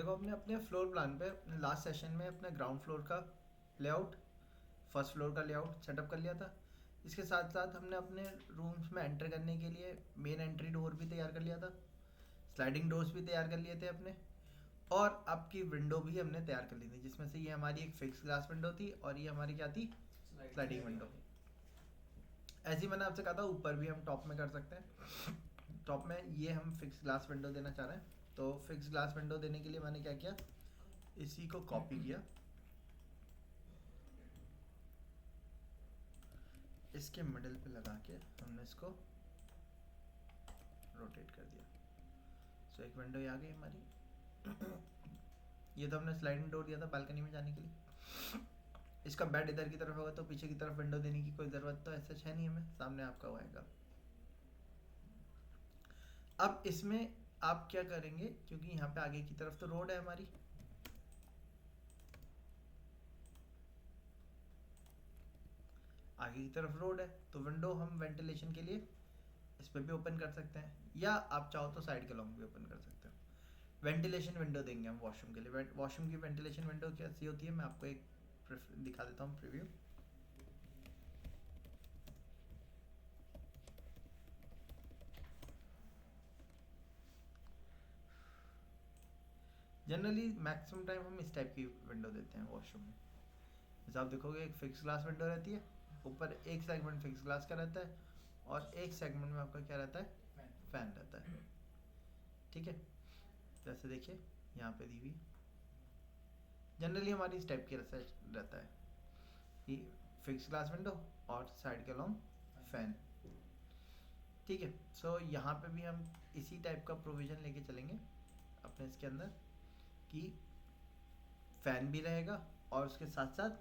देखो हमने अपने फ्लोर प्लान पे अपने लास्ट सेशन में अपने ग्राउंड फ्लोर का लेआउट, फर्स्ट फ्लोर का लेआउट सेटअप कर लिया था। इसके साथ साथ हमने अपने रूम्स में एंटर करने के लिए मेन एंट्री डोर भी तैयार कर लिया था, स्लाइडिंग डोर्स भी तैयार कर लिए थे अपने, और आपकी विंडो भी हमने तैयार कर ली थी, जिसमें से ये हमारी एक फिक्स ग्लास विंडो थी और ये हमारी क्या थी, स्लाइडिंग विंडो। ऐसे ही मैंने आपसे कहा था ऊपर भी हम टॉप में कर सकते हैं। टॉप में ये हम फिक्स ग्लास विंडो देना चाह रहे हैं, तो फिक्स ग्लास विंडो देने के लिए मैंने क्या किया, इसी को कॉपी किया, इसके मिडिल पे लगा के हमने इसको रोटेट कर दिया। सो एक विंडो आ गई हमारी। ये तो हमने स्लाइडिंग डोर दिया था बालकनी में जाने के लिए। इसका बेड इधर की तरफ होगा तो पीछे की तरफ विंडो देने की कोई ज़रूरत तो ऐसा है नहीं, हमें सामने आपका होएगा। अब इसमें आप क्या करेंगे, क्योंकि यहाँ पे आगे की तरफ तो रोड है हमारी, आगे की तरफ रोड है, तो विंडो हम वेंटिलेशन के लिए इस पर भी ओपन कर सकते हैं, या आप चाहो तो साइड के लॉन्ग भी ओपन कर सकते हो। वेंटिलेशन विंडो देंगे हम वॉशरूम के लिए। वॉशरूम की वेंटिलेशन विंडो कैसी होती है, मैं आपको एक दिखा देता हूँ प्रीव्यू। जनरली मैक्सिमम टाइम हम इस टाइप की विंडो देते हैं वॉशरूम में। जैसे आप देखोगे एक फिक्स ग्लास विंडो रहती है, ऊपर एक सेगमेंट फिक्स ग्लास का रहता है और एक सेगमेंट में आपका क्या रहता है, फैन रहता है। ठीक है, जैसे देखिए यहाँ पे दी हुई जनरली हमारी इस टाइप की रहता है कि फिक्स ग्लास विंडो और साइड के लॉन्ग फैन। ठीक है, सो यहाँ पे भी हम इसी टाइप का प्रोविज़न लेके चलेंगे अपने इसके अंदर कि फैन भी रहेगा और उसके साथ साथ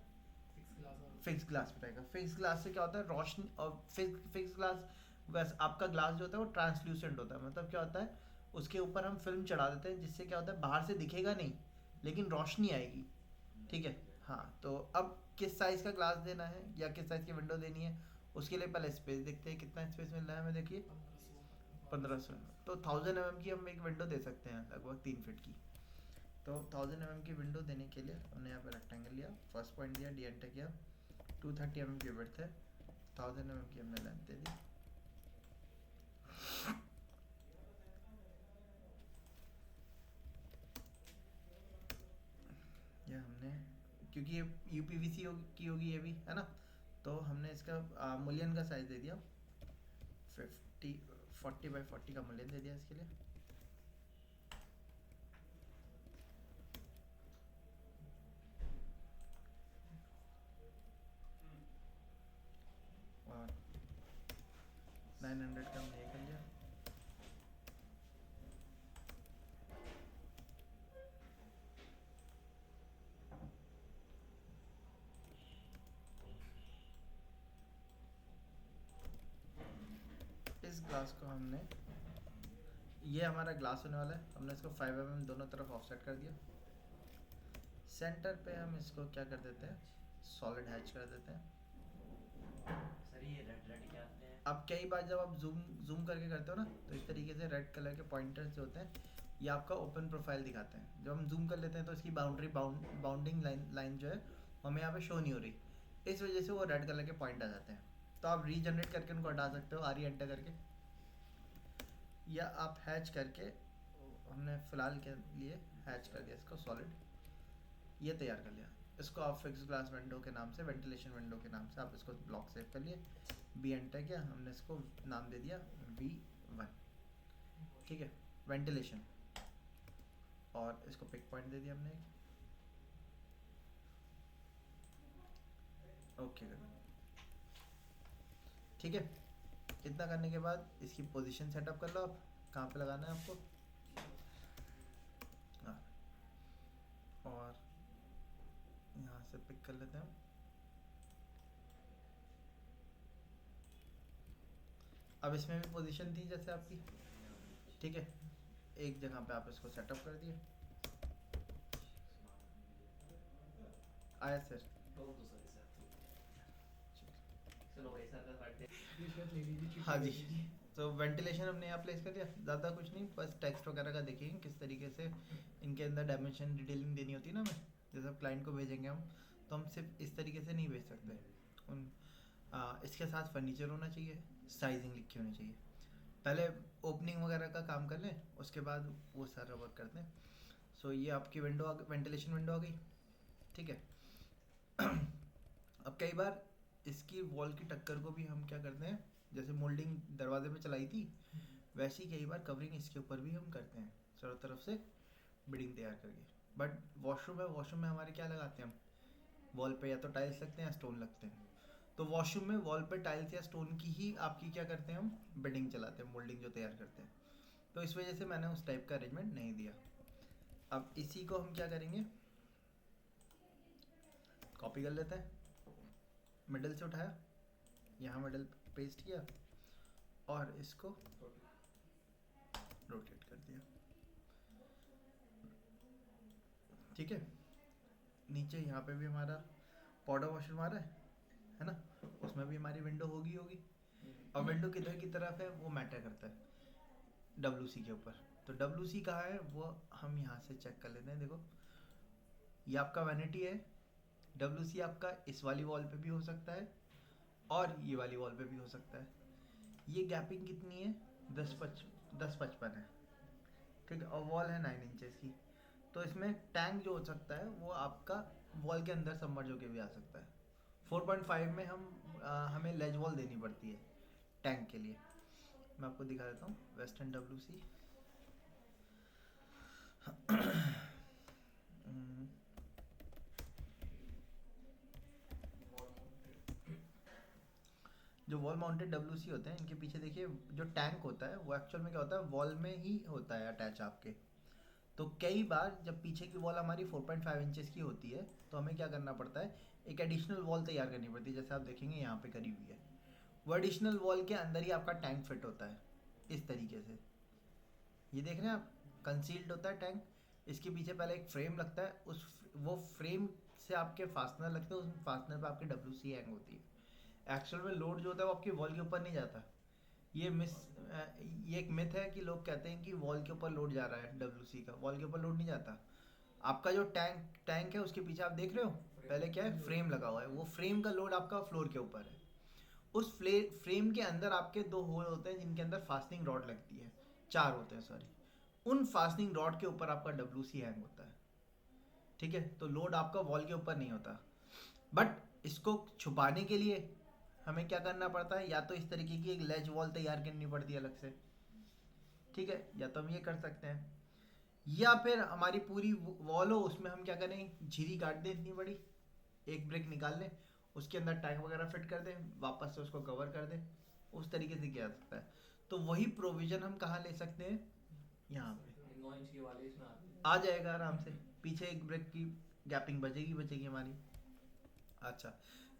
फिक्स ग्लास भी रहेगा। फिक्स ग्लास से क्या होता है, रोशनी, और फिक्स ग्लास वैसे आपका ग्लास जो होता है वो ट्रांसल्यूसेंट होता है। मतलब क्या होता है, उसके ऊपर हम फिल्म चढ़ा देते हैं जिससे क्या होता है बाहर से दिखेगा नहीं लेकिन रोशनी आएगी। ठीक है, हाँ, तो अब किस साइज़ का ग्लास देना है या किस साइज़ की विंडो देनी है, उसके लिए पहले स्पेस देखते हैं कितना स्पेस मिल रहा है हमें। देखिए 1500, तो 1000 mm की हम एक विंडो दे सकते हैं, लगभग 3 फीट की। तो 1000 mm की विंडो देने के लिए हमने यहाँ पे रेक्टेंगल लिया, फर्स्ट पॉइंट दिया, डी एंटर किया, 230 mm की विड्थ है, 1000 mm की हमने लेंथ दे दी। ये हमने, क्योंकि ये यूपीवीसी की होगी ये भी है ना, तो हमने इसका मूल्यन का साइज दे दिया 40x40 का मूल्यन दे दिया इसके लिए। और 900 का हमने ये कर लिया। इस ग्लास को हमने, ये हमारा ग्लास होने वाला है, हमने इसको 5 mm दोनों तरफ ऑफसेट कर दिया। सेंटर पे हम इसको क्या कर देते हैं, सॉलिड हैच कर देते हैं। सर ये रेड रेड क्या आते हैं? अब कई बार जब आप जूम जूम करके करते हो ना, तो इस तरीके से रेड कलर के पॉइंटर्स जो होते हैं ये आपका ओपन प्रोफाइल दिखाते हैं। जब हम जूम कर लेते हैं तो इसकी बाउंडिंग लाइन जो है हमें यहाँ पे शो नहीं हो रही, इस वजह से वो रेड कलर के पॉइंट आ जाते हैं। तो आप रीजनरेट करके उनको हटा सकते हो, आरी एंटर करके, या आप हैच करके, हमने फ़िलहाल के लिए हैच कर दिया इसको सॉलिड, ये तैयार कर लिया। इसको आप फिक्स ग्लास विंडो के नाम से, वेंटिलेशन विंडो के नाम से आप इसको ब्लॉक सेव कर लिए, बी एंटर किया, हमने इसको नाम दे दिया V1। ठीक है, वेंटिलेशन, और इसको पिक पॉइंट दे दिया हमने एक, ओके। ठीक है, इतना करने के बाद इसकी पोजीशन सेटअप कर लो आप, कहाँ पे लगाना है आपको। हाँ, और यहाँ से पिक कर लेते हैं। अब इसमें भी पोजीशन थी जैसे आपकी, ठीक है, एक जगह पे आप इसको सेटअप कर दिए। आया सर, तो सर सर चलो भाई सर का काट दे। हाँ जी, तो वेंटिलेशन हमने यहाँ प्लेस कर दिया, ज़्यादा कुछ नहीं, बस टेक्स्ट वगैरह का देखेंगे किस तरीके से इनके अंदर डायमेंशन डिटेलिंग देनी होती है ना हमें, जैसे अब क्लाइंट को भेजेंगे हम, तो हम सिर्फ इस तरीके से नहीं भेज सकते। इसके साथ फर्नीचर होना चाहिए, साइजिंग लिखी होनी चाहिए। पहले ओपनिंग वगैरह का काम कर लें, उसके बाद वो सारा वर्क करते हैं। सो ये आपकी विंडो वेंटिलेशन विंडो आ गई, ठीक है। अब कई बार इसकी वॉल की टक्कर को भी हम क्या करते हैं, जैसे मोल्डिंग दरवाजे पे चलाई थी वैसे ही कई बार कवरिंग इसके ऊपर भी हम करते हैं, चारों तरफ से बिल्डिंग तैयार करके। बट वॉशरूम है, वॉशरूम में हमारे क्या लगाते हैं हम, वॉल पे या तो टाइल्स लगते हैं या स्टोन लगते हैं। तो वॉशरूम में वॉल पे टाइल्स या स्टोन की ही आपकी क्या करते हैं हम, बिल्डिंग चलाते हैं, मोल्डिंग जो तैयार करते हैं। तो इस वजह से मैंने उस टाइप का अरेंजमेंट नहीं दिया। अब इसी को हम क्या करेंगे, कॉपी कर लेते हैं, मिडल से उठाया, यहाँ मिडल पेस्ट किया और इसको रोटेट कर दिया, ठीक है। नीचे यहाँ पे भी हमारा पाउडर वॉशरूम आ रहा है ना, उसमें भी हमारी विंडो होगी। और विंडो किधर की तरफ है वो मैटर करता है WC के ऊपर। तो WC कहाँ है वो हम यहाँ से चेक कर लेते हैं। देखो ये आपका वैनिटी है, WC आपका इस वाली वॉल पे भी हो सकता है और ये वाली वॉल पे भी हो सकता है। ये गैपिंग कितनी है, 10-55 है, ठीक है। और वॉल है 9 इंचेस की। तो इसमें टैंक जो हो सकता है वो आपका वॉल के अंदर सबमर्ज होके भी आ सकता है। 4.5 में हमें लेज वॉल देनी पड़ती है टैंक के लिए। मैं आपको दिखा देता हूँ वेस्टर्न WC। जो वॉल माउंटेड WC होते हैं इनके पीछे देखिए जो टैंक होता है वो एक्चुअल में क्या होता है, वॉल में ही होता है अटैच आपके। तो कई बार जब पीछे की वॉल हमारी 4.5 इंचेस की होती है तो हमें क्या करना पड़ता है, एक एडिशनल वॉल तैयार करनी पड़ती है। जैसे आप देखेंगे यहाँ पे करी हुई है, वो एडिशनल वॉल के अंदर ही आपका टैंक फिट होता है इस तरीके से। ये देख रहे हैं आप, कंसील्ड होता है टैंक। इसके पीछे पहले एक फ्रेम लगता है, वो फ्रेम से आपके फास्टनर लगते हैं, उस फास्टनर पे आपकी WC हैंग होती है। एक्चुअल में लोड जो होता है वो आपकी वॉल के ऊपर नहीं जाता। ये एक मिथ है कि लोग कहते हैं कि वॉल के ऊपर लोड जा रहा है WC का, वॉल के ऊपर लोड नहीं जाता। आपका जो टैंक है उसके पीछे आप देख रहे हो पहले क्या है, फ्रेम लगा हुआ है, वो फ्रेम का लोड आपका फ्लोर के ऊपर है। उस फ्रेम के अंदर आपके 2 होल होते हैं जिनके अंदर फास्टनिंग रॉड लगती है, 4 होते हैं सॉरी। उन फास्टनिंग रॉड के ऊपर आपका WC हैंग होता है, ठीक है। तो लोड आपका वॉल के ऊपर नहीं होता। बट इसको छुपाने के लिए हमें क्या करना पड़ता है, या तो इस तरीके की एक लेज वॉल तैयार करनी पड़ती है अलग से, ठीक है, या तो हम ये कर सकते हैं, या फिर हमारी पूरी वॉल हो उसमें हम क्या करें, झिरी काट दें इतनी बड़ी, एक ब्रिक निकाल लें, उसके अंदर टैंक वगैरह फिट कर दें, वापस से उसको कवर कर दें, उस तरीके से किया जा सकता है। तो वही प्रोविजन हम कहाँ ले सकते हैं, यहाँ पे 9 इंच की वाली इसमें आ जाएगा आराम से। पीछे एक ब्रिक की गैपिंग बचेगी हमारी। अच्छा,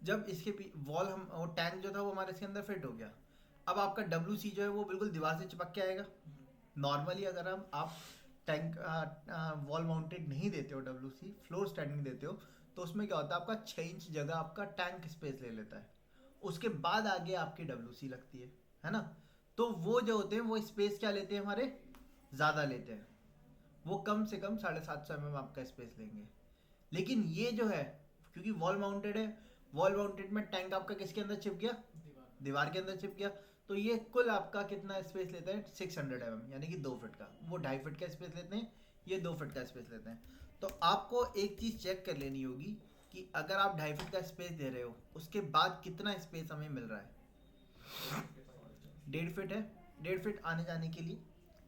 जब इसके वॉल हम वो टैंक जो था वो हमारे इसके अंदर फिट हो गया, अब आपका WC जो है वो बिल्कुल दीवार से चिपक के आएगा। नॉर्मली अगर आप टैंक वॉल माउंटेड नहीं देते हो WC, फ्लोर स्टैंडिंग देते हो, तो उसमें क्या होता है, आपका 6 इंच जगह आपका टैंक स्पेस ले लेता है। उसके बाद आगे आपकी WC लगती है ना। तो वो जो होते हैं वो स्पेस क्या लेते हैं, हमारे ज़्यादा लेते हैं, वो कम से कम 750 mm आपका स्पेस लेंगे। लेकिन ये जो है क्योंकि वॉल माउंटेड है, वॉल माउंटेड में टैंक आपका किसके अंदर चिप गया, दीवार के अंदर चिप गया। तो ये कुल आपका कितना स्पेस लेता है, 600 mm, यानी कि 2 फीट का। वो 2.5 फीट का स्पेस लेते हैं, ये 2 फीट का स्पेस लेते हैं। तो आपको एक चीज़ चेक कर लेनी होगी कि अगर आप 2.5 फीट का स्पेस दे रहे हो उसके बाद कितना स्पेस हमें मिल रहा है। 1.5 फीट है, 1.5 फीट आने जाने के लिए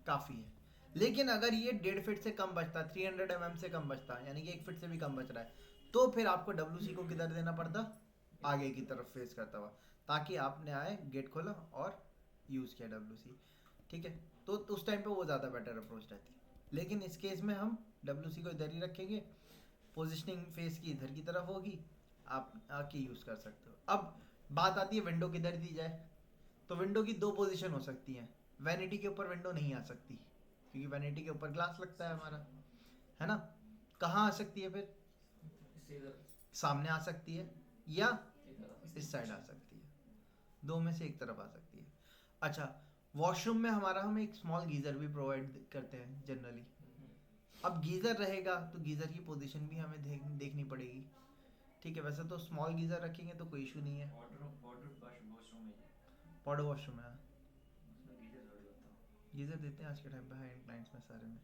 काफ़ी है। लेकिन अगर ये 1.5 फीट से कम बचता, 300 mm से कम बचता, यानी कि 1 फीट से भी कम बच रहा है, तो फिर आपको WC को किधर देना पड़ता, आगे की तरफ फेस करता हुआ, ताकि आपने आए गेट खोला और यूज़ किया WC, ठीक है। तो उस टाइम पे वो ज़्यादा बेटर अप्रोच रहती है। लेकिन इस केस में हम WC को इधर ही रखेंगे, पोजिशनिंग फेस की इधर की तरफ होगी, आप आके यूज़ कर सकते हो। अब बात आती है विंडो किधर दी जाए। तो विंडो की 2 पोजीशन हो सकती हैं। वैनिटी के ऊपर विंडो नहीं आ सकती क्योंकि वैनिटी के ऊपर ग्लास लगता है हमारा, है ना। कहाँ आ सकती है फिर, सामने आ सकती है या इस साइड आ सकती है, 2 में से एक तरफ आ सकती है। अच्छा, वॉशरूम में हमारा हम एक स्मॉल गीज़र भी प्रोवाइड करते हैं जनरली। अब गीज़र रहेगा तो गीज़र की पोजीशन भी हमें देखनी पड़ेगी, ठीक है। वैसे तो स्मॉल गीज़र रखेंगे तो कोई इशू नहीं है। वॉशरूम में पॉडो वॉशरूम है, उसमें गीजर थोड़ी होता है। गीज़र देते हैं आज के टाइम पे हाई एंड क्लाइंट्स में सारे में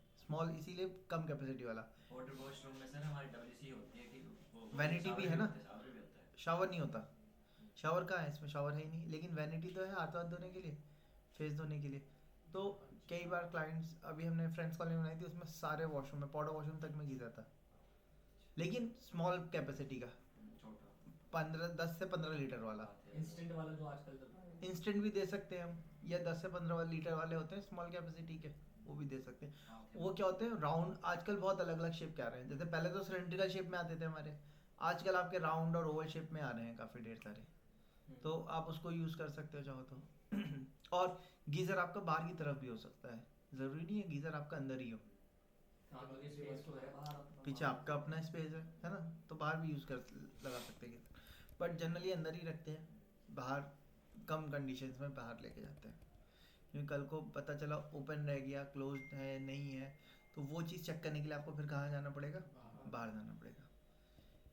इसीलिए कम कैपेसिटी वाला। वाटर वॉशरूम में सर हमारी डब्ल्यूसी होती है कि वो वैनिटी भी है ना, शावर भी होता है। शावर नहीं होता। शावर कहाँ है इसमें, शावर है ही नहीं, लेकिन वैनिटी तो है हाथ वाथ धोने के लिए, फेस धोने के लिए। तो कई बार क्लाइंट्स, अभी हमने फ्रेंड्स कॉलोनी बनाई थी, उसमें सारे वॉशरूम में पॉडो वॉशरूम तक में गीज़र था, लेकिन स्मॉल कैपेसिटी का, छोटा 10 से 15 लीटर वाला। इंस्टेंट वाला जो आजकल चल रहा है, इंस्टेंट भी दे सकते हैं हम, या 10 से 15 लीटर वाले होते हैं स्मॉल कैपेसिटी के, वो भी दे सकते हैं। वो क्या होते हैं, राउंड, आजकल बहुत अलग अलग शेप के आ रहे हैं। जैसे पहले तो सिलेंड्रिकल शेप में आते थे हमारे, आजकल आपके राउंड और ओवल शेप में आ रहे हैं काफ़ी ढेर सारे, तो आप उसको यूज़ कर सकते हो चाहो तो। और गीज़र आपका बाहर की तरफ भी हो सकता है, ज़रूरी नहीं है गीज़र आपका अंदर ही हो। हाँ, क्योंकि स्पेस तो है बाहर अपना, पीछे आपका अपना स्पेस है ना, तो बाहर भी यूज़ कर लगा सकते हैं गीज़र, बट जनरली अंदर ही रखते हैं, बाहर कम कंडीशंस में बाहर लेके जाते हैं, क्योंकि कल को पता चला ओपन रह गया, क्लोज है नहीं है, तो वो चीज़ चेक करने के लिए आपको फिर कहाँ जाना पड़ेगा, बाहर जाना पड़ेगा।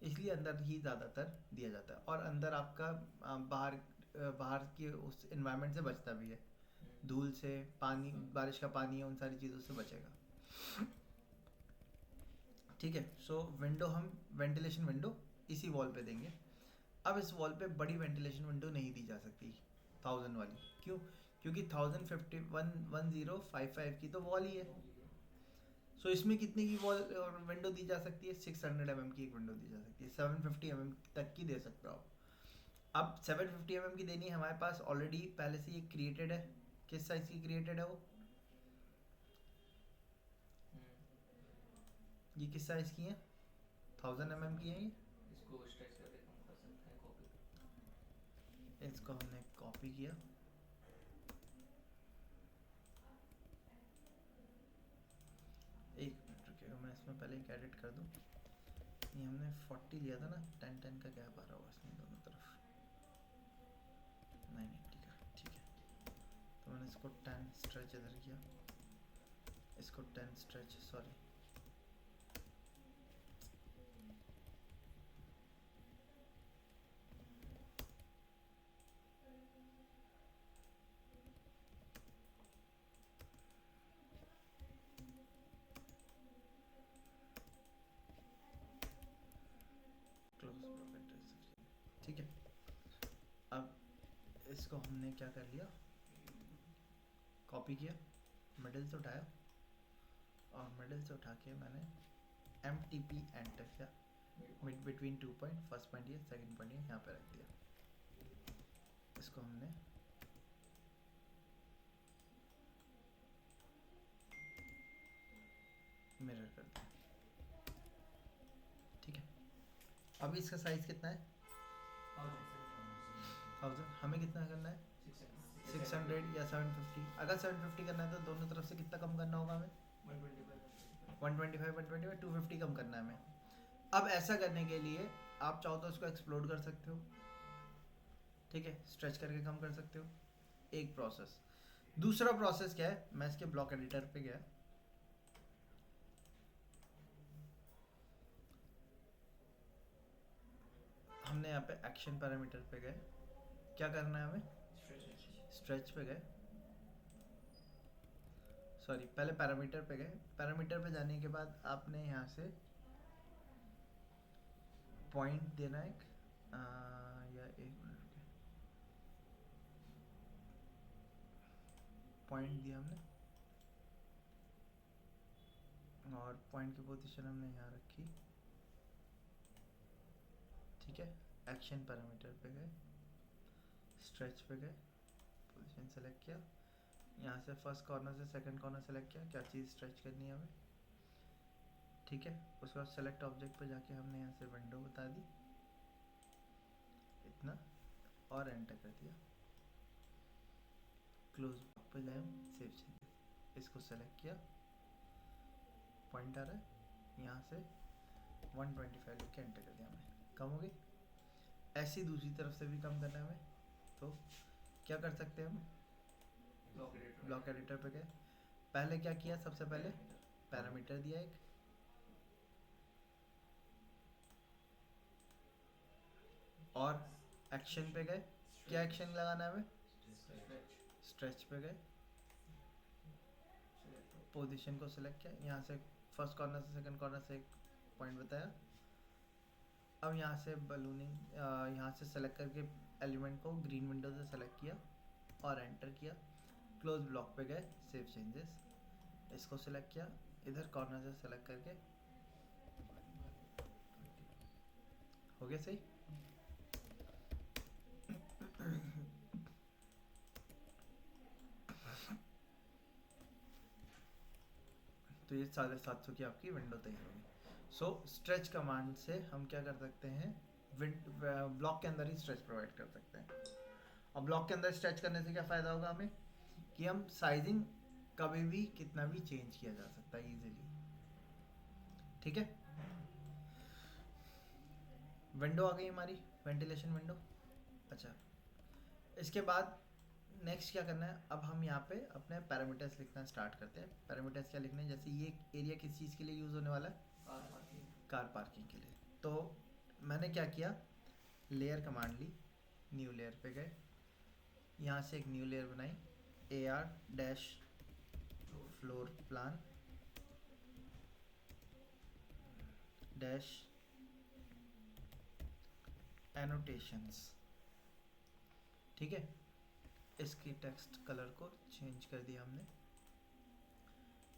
इसलिए अंदर ही ज़्यादातर दिया जाता है, और अंदर आपका बाहर के उस इन्वायरमेंट से बचता भी है, धूल से, पानी, बारिश का पानी है, उन सारी चीज़ों से बचेगा, ठीक है। सो विंडो, हम वेंटिलेशन विंडो इसी वॉल पे देंगे। अब इस वॉल पे बड़ी वेंटिलेशन विंडो नहीं दी जा सकती 1000 वाली, क्यों? क्योंकि 1055 की तो वॉल ही है। सो इसमें कितने की वॉल और विंडो दी जा सकती है? 600 mm की एक विंडो दी जा सकती है, 750 mm तक की दे सकते हो आप। अब 750 mm की देनी है, हमारे पास ऑलरेडी पहले से ये क्रिएटेड है। किस साइज की क्रिएटेड है वो? ये किस साइज की है? 1000 mm की है ये। इसको स्ट्रेच करके कम कर सकते हैं, कॉपी। इसको हमने कॉपी किया, एक मिनट रुकिएगा, मैं इसमें पहले एक एडिट कर दूँ। ये हमने 40 लिया था ना, 10-10 का गैप आ रहा होगा इसमें दोनों तरफ, 980 का, ठीक है। तो मैंने इसको 10 स्ट्रेच इधर किया, इसको 10 स्ट्रेच, सॉरी, ठीक है। अब इसको हमने क्या कर लिया, कॉपी किया, मिडिल से उठाया, और मिडिल से उठा के मैंने MTP एंटर किया, mid between 2 point, first point ये, सेकंड पॉइंट ये, यहाँ पे रख दिया। इसको हमने मिरर कर दिया, ठीक है। अभी इसका साइज कितना है? 1000। हमें कितना करना है? 600 या 750। अगर 750 करना है तो दोनों तरफ से कितना कम करना होगा हमें? 125 250 कम करना है हमें। अब ऐसा करने के लिए आप चाहो तो इसको एक्सप्लोड कर सकते हो, ठीक है, स्ट्रेच करके कम कर सकते हो, एक प्रोसेस। दूसरा प्रोसेस क्या है, मैं इसके ब्लॉक एडिटर पे गया, हमने यहाँ पे एक्शन पैरामीटर पे गए, क्या करना है हमें? स्ट्रेच पे गए, सॉरी, पहले पैरामीटर पे गए। पैरामीटर पे जाने के बाद आपने यहाँ से पॉइंट देना है एक, या एक मिनट रुकिए, पॉइंट दिया हमने, और पॉइंट की पोजीशन हमने यहाँ रखी, ठीक है। एक्शन पैरामीटर पे गए, स्ट्रेच पे गए, पोजीशन सेलेक्ट किया, यहाँ से फर्स्ट कॉर्नर से सेकंड कॉर्नर सेलेक्ट किया, क्या चीज़ स्ट्रेच करनी है हमें, ठीक है। उसके बाद सेलेक्ट ऑब्जेक्ट पे जाके हमने यहाँ से विंडो बता दी इतना, और एंटर कर दिया। क्लोज पे गए, सेव चेंजेस, इसको सेलेक्ट किया, पॉइंट आ रहा है, यहाँ से 125 लिख के एंटर कर दिया हमने, कम हो गई। ऐसी दूसरी तरफ से भी कम करना है हमें, तो क्या कर सकते हैं हम? ब्लॉक एडिटर पे गए। पहले क्या किया, सबसे पहले पैरामीटर दिया एक, और एक्शन पे गए। क्या एक्शन लगाना है हमें, स्ट्रेच पे गए, पोजीशन को सिलेक्ट किया, यहाँ से फर्स्ट कॉर्नर से सेकंड कॉर्नर से एक पॉइंट बताया। अब यहाँ से बलूनिंग, यहाँ से सेलेक्ट करके एलिमेंट को ग्रीन विंडो से सेलेक्ट किया और एंटर किया। क्लोज ब्लॉक पे गए, सेव चेंजेस, इसको सिलेक्ट किया, इधर कॉर्नर से सेलेक्ट करके हो गया सही। तो ये 750 की आपकी विंडो तैयार होगी। सो स्ट्रेच कमांड से हम क्या कर सकते हैं, ब्लॉक के अंदर ही स्ट्रेच प्रोवाइड कर सकते हैं। और ब्लॉक के अंदर स्ट्रेच करने से क्या फ़ायदा होगा हमें, कि हम साइजिंग कभी भी कितना भी चेंज किया जा सकता है इजीली। ठीक है, विंडो आ गई हमारी, वेंटिलेशन विंडो। अच्छा, इसके बाद नेक्स्ट क्या करना है, अब हम यहाँ पे अपने पैरामीटर्स लिखना स्टार्ट करते हैं। पैरामीटर्स क्या लिखने हैं, जैसे ये एरिया किस चीज़ के लिए यूज़ होने वाला है, कार पार्किंग के लिए। तो मैंने क्या किया, लेयर कमांड ली, न्यू लेयर पे गए, यहाँ से एक न्यू लेयर बनाई, AR dash floor plan dash annotations. ठीक है, इसकी टेक्स्ट कलर को चेंज कर दिया हमने,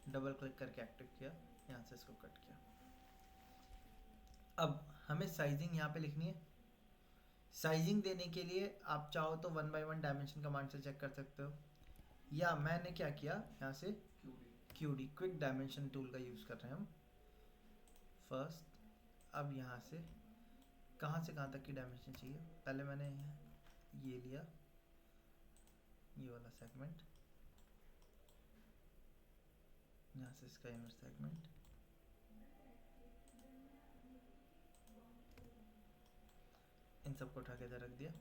डबल क्लिक करके एक्टिव किया, यहाँ से इसको कट किया। अब हमें साइजिंग यहाँ पे लिखनी है। साइजिंग देने के लिए आप चाहो तो 1 by 1 डायमेंशन कमांड से चेक कर सकते हो, या मैंने क्या किया, यहाँ से QD क्विक डायमेंशन टूल का यूज़ कर रहे हैं हम फर्स्ट। अब यहाँ से कहाँ तक की डायमेंशन चाहिए, पहले मैंने ये लिया, ये वाला सेगमेंट, यहाँ से इसका इनर सेगमेंट, इन सबको उठा के इधर रख दिया।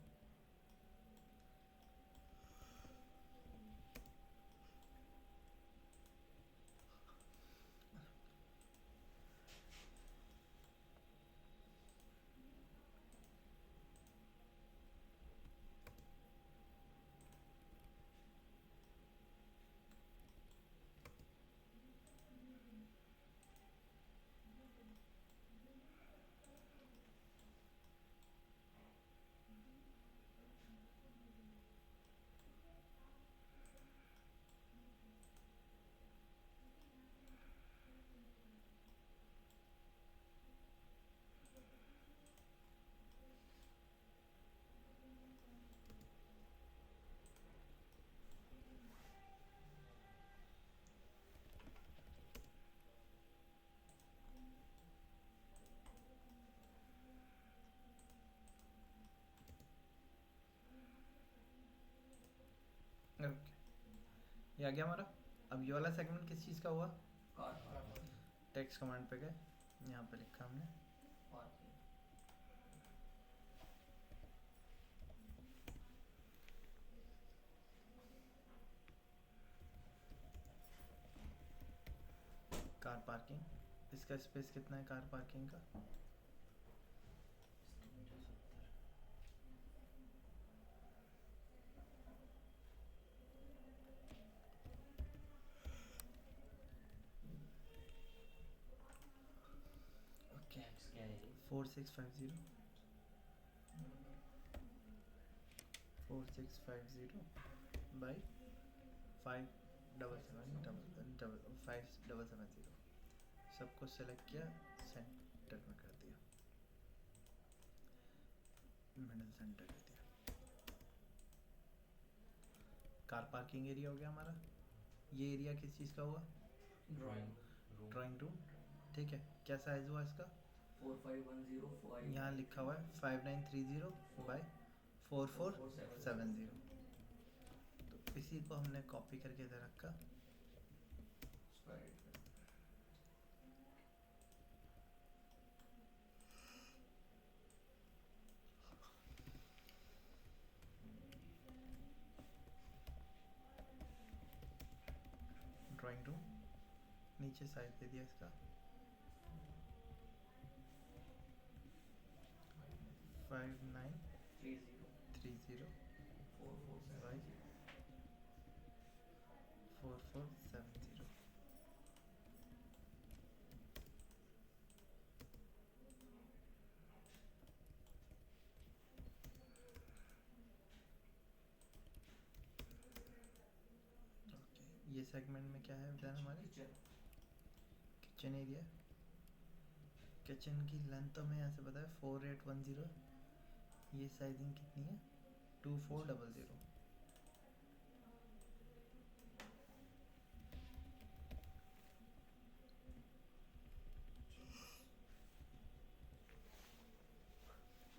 ओके, ये आ गया हमारा। अब ये वाला सेगमेंट किस चीज़ का हुआ, टेक्स्ट कमांड पे गए, यहाँ पे लिखा हमने कार पार्किंग। इसका स्पेस कितना है कार पार्किंग का, ओके, 4650 by 5770 सबको सेलेक्ट किया, सेंटर में कर दिया, मिडिल सेंटर कर दिया। कार पार्किंग एरिया हो गया हमारा। ये एरिया किस चीज़ का हुआ, ड्राइंग रूम। ठीक है, क्या साइज हुआ इसका, 4510 यहाँ लिखा हुआ है 5930 by 4470। तो इसी को हमने कॉपी करके इधर रखा। ड्राइंग रूम, नीचे साइज दे दिया इसका 5930 4470। ये सेगमेंट में क्या है बताना हमारे किचन एरिया। किचन की लेंथ तो हमें यहाँ से पता है 4810। ये साइजिंग कितनी है 2400।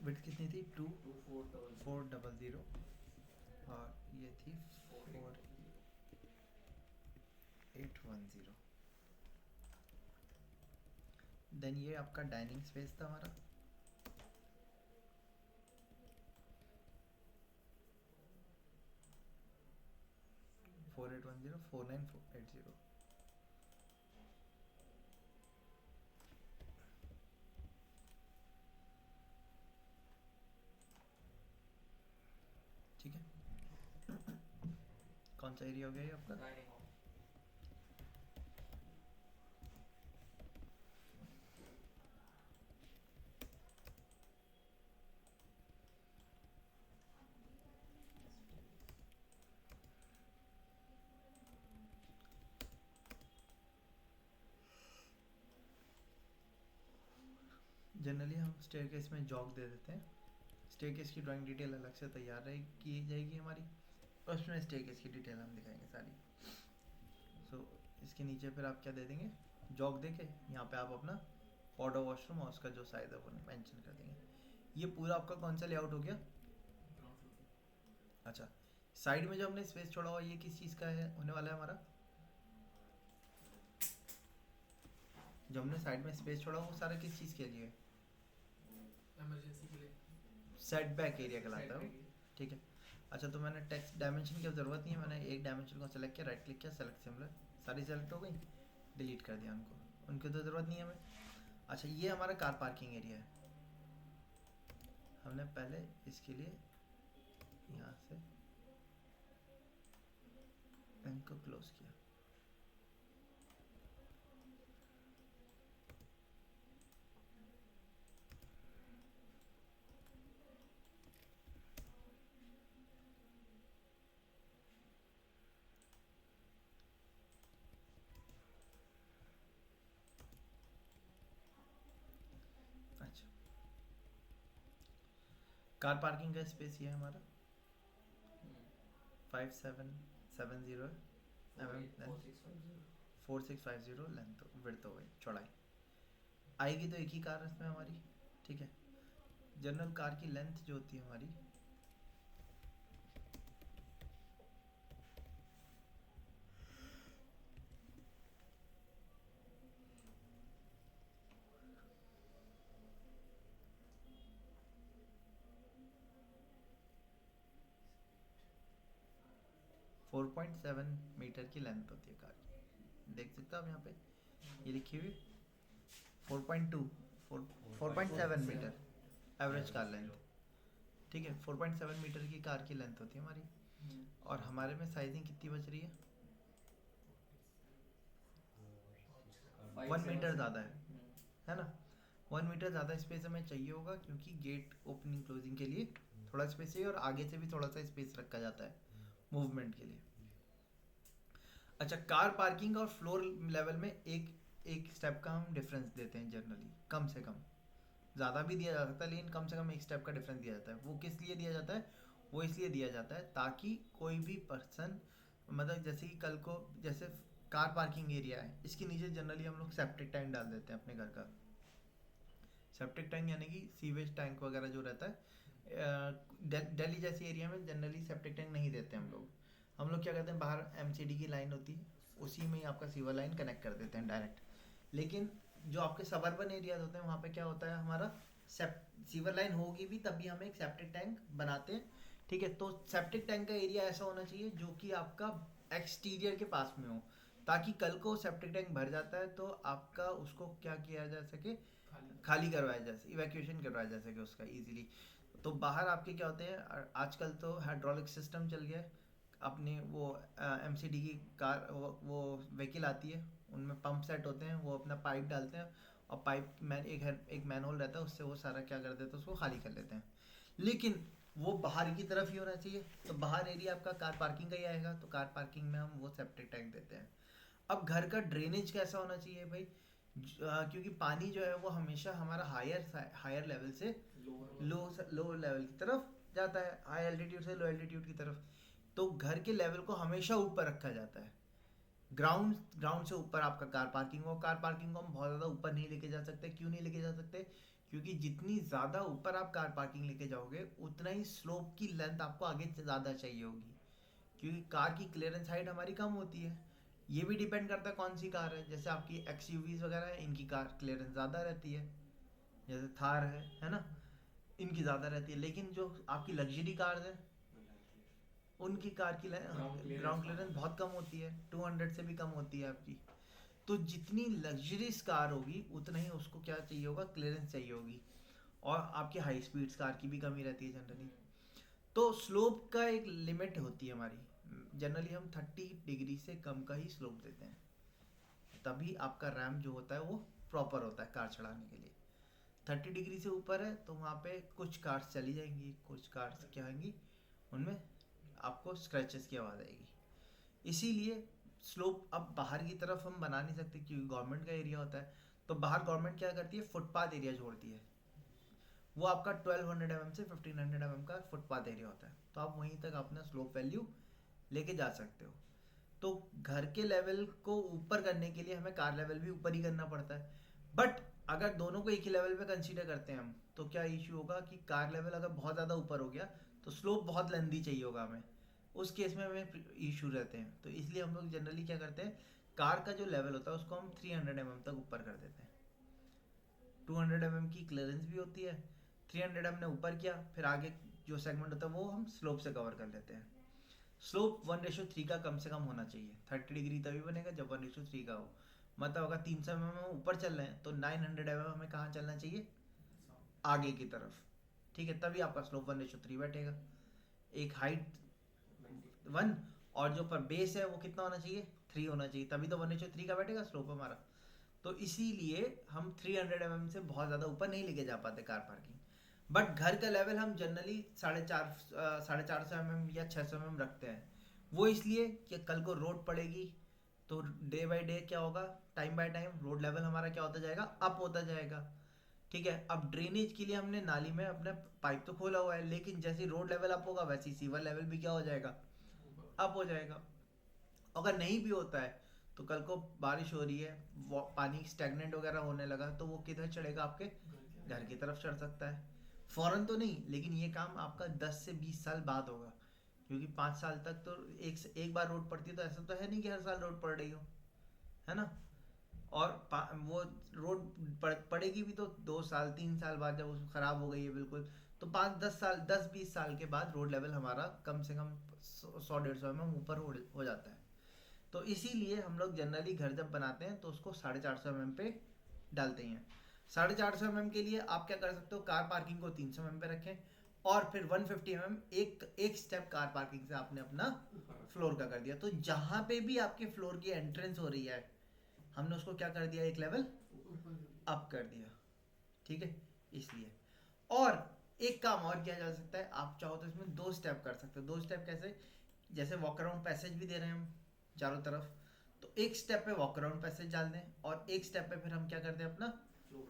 विड्थ कितनी थी 2400 और ये थी 4810। देन ये आपका डाइनिंग स्पेस था हमारा। फोर 4980। ठीक है, कौन सा एरिया हो गया ये आपका? Dining hall. जनरली हम स्टेयरकेस में जॉग दे देते हैं। स्टेयरकेस की ड्राइंग डिटेल अलग से तैयार रही की जाएगी हमारी, और उसमें स्टेयरकेस की डिटेल हम दिखाएंगे सारी। सो इसके नीचे फिर आप क्या दे देंगे, जॉग दे के यहाँ पे आप अपना पॉडर वॉशरूम और उसका जो साइज है वो मेंशन कर देंगे। ये पूरा आपका कौन सा लेआउट हो गया? अच्छा, साइड में जो हमने स्पेस छोड़ा हुआ ये किस चीज़ का है होने वाला है हमारा? जो हमने साइड में स्पेस छोड़ा वो सारा किस चीज़ के लिए? इमरजेंसी के लिए, सेटबैक एरिया कहलाता है वो। ठीक है, अच्छा तो मैंने टेक्स्ट डायमेंशन की ज़रूरत नहीं है, मैंने एक डायमेंशन को सेलेक्ट किया, राइट क्लिक किया, सेलेक्ट सिमिलर, सारी सेलेक्ट हो गई, डिलीट कर दिया उनको, उनकी तो ज़रूरत नहीं है हमें। अच्छा ये हमारा कार पार्किंग एरिया है, हमने पहले इसके लिए यहाँ से इनको क्लोज किया। अच्छा, कार पार्किंग का स्पेस ये है हमारा 5770 है, 4650 लेंथ, विड्थ हो गई, चौड़ाई आएगी तो एक ही कार इसमें हमारी। ठीक है, जनरल कार की लेंथ जो होती है हमारी 4.7 मीटर की लेंथ होती है कार की, देख सकते हो आप यहाँ पे ये लिखी हुई 4.7 मीटर एवरेज कार लेंथ। ठीक है, 4.7 मीटर की कार की लेंथ होती है हमारी, और हमारे में साइजिंग कितनी बच रही है? 1 मीटर ज़्यादा है ना? 1 मीटर ज़्यादा स्पेस हमें चाहिए होगा, क्योंकि गेट ओपनिंग क्लोजिंग के लिए थोड़ा स्पेस चाहिए, और आगे से भी थोड़ा सा स्पेस रखा जाता है मूवमेंट के लिए। अच्छा, कार पार्किंग और फ्लोर लेवल में एक स्टेप का हम डिफरेंस देते हैं जनरली, कम से कम, ज़्यादा भी दिया जा सकता है लेकिन कम से कम एक स्टेप का डिफरेंस दिया जाता है। वो किस लिए दिया जाता है? वो इसलिए दिया जाता है ताकि कोई भी पर्सन, मतलब जैसे कि कल को जैसे कार पार्किंग एरिया है, इसके नीचे जनरली हम लोग सेप्टिक टैंक डाल देते हैं अपने घर का। सेप्टिक टैंक यानी कि सीवेज टैंक वगैरह जो रहता है, दिल्ली जैसी एरिया में जनरली सेप्टिक टैंक नहीं देते हम लोग क्या करते हैं, बाहर एमसीडी की लाइन होती है उसी में ही आपका सीवर लाइन कनेक्ट कर देते हैं डायरेक्ट। लेकिन जो आपके सबर्बन एरियाज होते हैं वहाँ पे क्या होता है, हमारा सीवर लाइन होगी भी तभी हम एक सेप्टिक टैंक बनाते हैं। ठीक है, तो सेप्टिक टैंक का एरिया ऐसा होना चाहिए जो कि आपका एक्सटीरियर के पास में हो, ताकि कल को सेप्टिक टैंक भर जाता है तो आपका उसको क्या किया जा सके, खाली खाली करवाया जा सके, इवैक्यूएशन करवाया जा सके उसका इजीली। तो बाहर आपके क्या होते हैं, आजकल तो हाइड्रोलिक सिस्टम चल गया है। अपने वो एमसीडी की कार, वो व्हीकल आती है, उनमें पंप सेट होते हैं, वो अपना पाइप डालते हैं और पाइप में एक मैनहोल रहता है, उससे वो सारा क्या कर देते हैं, उसको खाली कर लेते हैं। लेकिन वो बाहर की तरफ ही होना चाहिए, तो बाहर एरिया आपका कार पार्किंग का ही आएगा, तो कार पार्किंग में हम वो सेप्टिक टैंक देते हैं। अब घर का ड्रेनेज कैसा होना चाहिए भाई, क्योंकि पानी जो है वो हमेशा हमारा हायर लेवल से लो लेवल की तरफ जाता है, हाई एल्टीट्यूड से लो एल्टीट्यूड की तरफ। तो घर के लेवल को हमेशा ऊपर रखा जाता है, ग्राउंड से ऊपर आपका कार पार्किंग हो। कार पार्किंग को हम बहुत ज़्यादा ऊपर नहीं लेके जा सकते। क्यों नहीं लेके जा सकते, क्योंकि जितनी ज़्यादा ऊपर आप कार पार्किंग लेके जाओगे उतना ही स्लोप की लेंथ आपको आगे से ज़्यादा चाहिए होगी, क्योंकि कार की क्लियरेंस हाइट हमारी कम होती है। ये भी डिपेंड करता है कौन सी कार है, जैसे आपकी एक्सयूवीज वगैरह है, इनकी कार क्लियरेंस ज़्यादा रहती है, जैसे थार है ना, इनकी ज़्यादा रहती है। लेकिन जो आपकी लग्जरी कार्स हैं उनकी कार की ग्राउंड क्लियरेंस बहुत कम होती है, 200 से भी कम होती है आपकी। तो जितनी लग्जरीज कार होगी उतना ही उसको क्या चाहिए होगा, क्लियरेंस चाहिए होगी। और आपकी हाई स्पीड्स कार की भी कमी रहती है जनरली। तो स्लोप का एक लिमिट होती है हमारी, जनरली हम 30 डिग्री से कम का ही स्लोप देते हैं, तभी आपका रैम जो होता है वो प्रॉपर होता है कार चढ़ाने के लिए। 30 डिग्री से ऊपर है तो वहाँ पे कुछ कार्स चली जाएंगी, कुछ कार्स क्या आएंगी, उनमें आपको स्क्रैचेस की आवाज़ आएगी। इसीलिए स्लोप अब बाहर की तरफ हम बना नहीं सकते, क्योंकि गवर्नमेंट का एरिया होता है। तो बाहर गवर्नमेंट क्या करती है, फुटपाथ एरिया छोड़ती है। वो आपका 1200 mm से 1500 mm का फुटपाथ एरिया होता है, तो आप वहीं तक अपना स्लोप वैल्यू लेके जा सकते हो। तो घर के लेवल को ऊपर करने के लिए हमें कार लेवल भी ऊपर ही करना पड़ता है। बट अगर दोनों को एक ही लेवल पे कंसीडर करते हैं हम, तो क्या इशू होगा कि कार लेवल अगर बहुत ज़्यादा ऊपर हो गया तो स्लोप बहुत लेंदी चाहिए होगा हमें, उस केस में हमें इशू रहते हैं। तो इसलिए हम लोग जनरली क्या करते हैं, कार का जो लेवल होता है उसको हम 300 mm तक ऊपर कर देते हैं। 200 mm की क्लियरेंस भी होती है, 300 हमने ऊपर किया, फिर आगे जो सेगमेंट होता है वो हम स्लोप से कवर कर लेते हैं। स्लोप 1:3 का कम से कम होना चाहिए। 30 डिग्री तभी बनेगा जब 1:3 का हो। मतलब अगर 300 mm ऊपर चल रहे हैं तो 900 mm हमें कहाँ चलना चाहिए, आगे की तरफ, ठीक है, तभी आपका स्लोप 1:3 बैठेगा। एक हाइट 1 और जो पर बेस है वो कितना होना चाहिए, 3 होना चाहिए, तभी तो 1:3 का बैठेगा स्लोप हमारा। तो इसीलिए हम 300 mm से बहुत ज़्यादा ऊपर नहीं लेके जा पाते कार पार्किंग। बट घर का लेवल हम जनरली 450 mm या 600 mm रखते हैं। वो इसलिए कि कल को रोड पड़ेगी तो डे बाय डे क्या होगा, time by time road level हमारा क्या होता जाएगा, अप होता जाएगा। ठीक है, अब ड्रेनेज के लिए हमने नाली में अपने पाइप तो खोला हुआ है, लेकिन जैसे रोड लेवल अप होगा वैसे ही सीवर लेवल भी क्या हो जाएगा, अप हो जाएगा। अगर नहीं भी होता है तो कल को बारिश हो रही है, पानी स्टैग्नेंट वगैरह होने लगा तो वो किधर चढ़ेगा, आपके घर की तरफ चढ़ सकता है। फौरन तो नहीं, लेकिन ये काम आपका 10 से 20 साल बाद होगा, क्योंकि 5 साल तक तो एक बार रोड पड़ती है, तो ऐसा तो है नहीं कि हर साल रोड पड़ रही हो, है ना। और वो रोड पड़ेगी भी तो 2 साल 3 साल बाद, जब वो ख़राब हो गई है बिल्कुल, तो 5-10 साल 10-20 साल के बाद रोड लेवल हमारा कम से कम 100-150 mm ऊपर हो जाता है। तो इसीलिए हम लोग जनरली घर जब बनाते हैं तो उसको 450 mm पे डालते हैं। 450 mm के लिए आप क्या कर सकते हो, कार पार्किंग को 300 mm पे रखें, और फिर 150 mm एक स्टेप कार पार्किंग से आपने अपना फ्लोर का कर दिया। तो जहाँ पे भी आपके फ्लोर की एंट्रेंस हो रही है हमने उसको क्या कर दिया, एक लेवल अप कर दिया, ठीक है। इसलिए और एक काम और किया जा सकता है, आप चाहो तो इसमें 2 स्टेप कर सकते हो। 2 स्टेप कैसे, जैसे वॉक अराउंड पैसेज भी दे रहे हैं हम चारों तरफ, तो एक स्टेप पे वॉक अराउंड पैसेज डाल दें और एक स्टेप पे फिर हम क्या करते हैं, अपना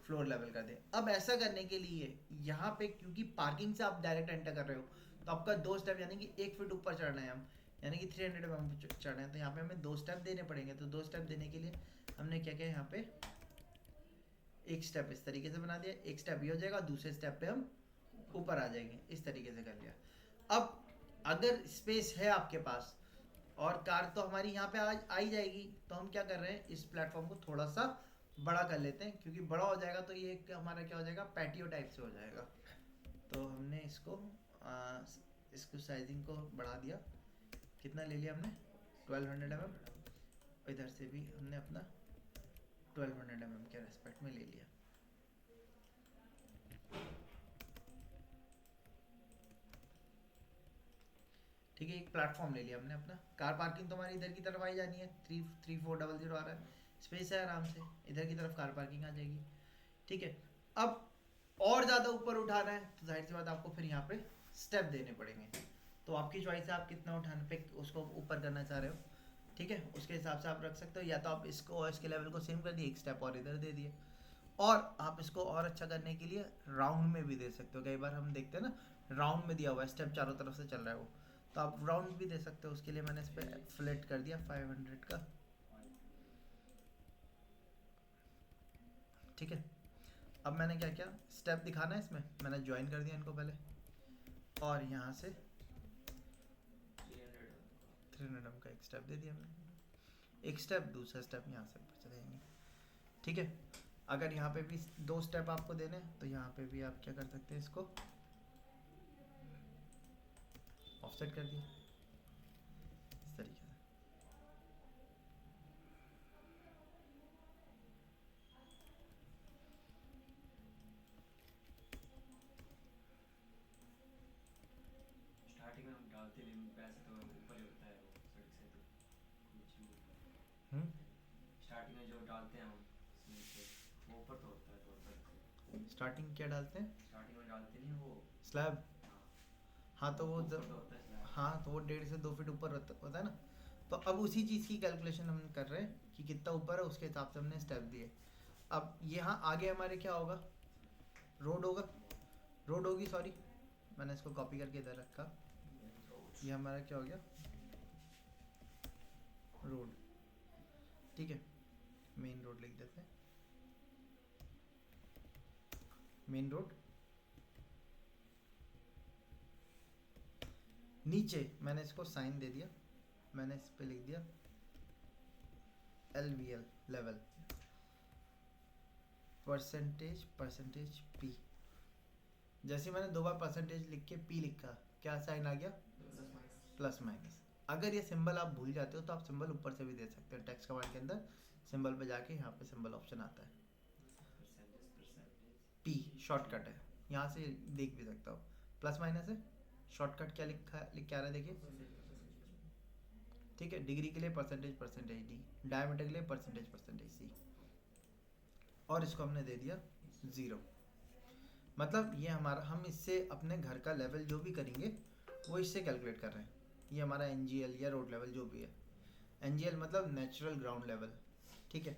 फ्लोर लेवल कर दें। अब ऐसा करने के लिए यहाँ पे क्योंकि पार्किंग से आप डायरेक्ट एंटर कर रहे हो, तो आपका 2 स्टेप यानी कि 1 फीट ऊपर चढ़ना है हम, यानी कि 300 mm चढ़ना है, तो यहाँ पे हमें 2 स्टेप देने पड़ेंगे। तो 2 स्टेप देने के लिए हमने क्या किया, यहाँ पे एक स्टेप इस तरीके से बना दिया, एक स्टेप ये हो जाएगा, दूसरे स्टेप पे हम ऊपर आ जाएंगे, इस तरीके से कर लिया। अब अगर स्पेस है आपके पास और कार तो हमारी यहाँ पे आ ही जाएगी, तो हम क्या कर रहे हैं, इस प्लेटफॉर्म को थोड़ा सा बड़ा कर लेते हैं, क्योंकि बड़ा हो जाएगा तो ये हमारा क्या हो जाएगा, पैटियो टाइप से हो जाएगा। तो हमने इसको साइजिंग को बढ़ा दिया, कितना ले लिया हमने, 1200 mm, इधर से भी हमने अपना 1200 mm के रेस्पेक्ट में ले लिया। ठीक है, एक प्लेटफॉर्म ले लिया हमने अपना। कार पार्किंग तो हमारी इधर की तरफ आई जानी है, 33400 आ रहा है, स्पेस है आराम से, इधर की तरफ कार पार्किंग आ जाएगी। ठीक है, अब और ज़्यादा ऊपर उठाना है तो जाहिर सी बात आपको फिर यहाँ पे स्टेप देने पड़ेंगे। तो आपकी चॉइस है आप कितना उठाने पे उसको ऊपर करना चाह रहे हो। ठीक है, उसके हिसाब से आप रख सकते हो, या तो आप इसको और इसके लेवल को सेम कर दिए, एक स्टेप और इधर दे दिए, और आप इसको और अच्छा करने के लिए राउंड में भी दे सकते हो। कई बार हम देखते हैं ना राउंड में दिया हुआ है, स्टेप चारों तरफ से चल रहा है वो, तो आप राउंड भी दे सकते हो। उसके लिए मैंने इस पर फ्लैट कर दिया 500 का। ठीक है, अब मैंने क्या किया, स्टेप दिखाना है इसमें, मैंने ज्वाइन कर दिया इनको पहले, और यहाँ से 300 का एक स्टेप दे दिया मैंने, एक स्टेप, दूसरा स्टेप यहाँ से ऊपर चले जाएंगे। ठीक है, अगर यहाँ पे भी 2 स्टेप आपको देने हैं तो यहाँ पे भी आप क्या कर सकते हैं, इसको ऑफसेट कर दिया इस तरीके से। स्टार्टिंग में हम डालते नहीं पैसे तो ऊपर ही होता है वो सड़क से तो कुछ हम्म, स्टार्टिंग में जो डालते हैं हम इसमें से वो ऊपर तो होता है तो ऊपर स्टार्टिंग क्या डालते हैं, स्टार्टिंग में डालते नहीं वो स्लैब। हाँ तो वो ऊपर तो होता है slab। हाँ तो वो 1.5 से 2 फीट ऊपर होता है ना। तो अब उसी चीज़ की कैलकुलेशन हम कर रहे हैं कि कितना ऊपर है, उसके हिसाब से हमने स्टेप दिए। अब यहाँ आगे हमारे क्या होगा, रोड होगा, रोड होगी, सॉरी मैंने इसको कॉपी करके इधर रखा। ये हमारा क्या हो गया, रोड। ठीक है, मेन रोड लिख देते हैं, मेन रोड। नीचे मैंने इसको साइन दे दिया, मैंने इस पे लिख दिया LVL लेवल परसेंटेज P। जैसे मैंने 2 बार परसेंटेज लिख के P लिखा, क्या साइन आ गया, प्लस माइनस। अगर ये सिंबल आप भूल जाते हो तो आप सिंबल ऊपर से भी दे सकते हो, टेक्स्ट कमांड के अंदर सिंबल पे जाके यहाँ पे सिंबल ऑप्शन आता है, P शॉर्टकट है, यहाँ से देख भी सकता हो। प्लस माइनस है, शॉर्टकट क्या लिख के आ रहा है देखिए। ठीक है, डिग्री के लिए परसेंटेज डी, डायमीटर के लिए परसेंटेज सी, और इसको हमने दे दिया 0। मतलब ये हमारा, हम इससे अपने घर का लेवल जो भी करेंगे वो इससे कैलकुलेट कर रहे हैं। ये हमारा NGL या रोड लेवल जो भी है, NGL मतलब नेचुरल ग्राउंड लेवल। ठीक है,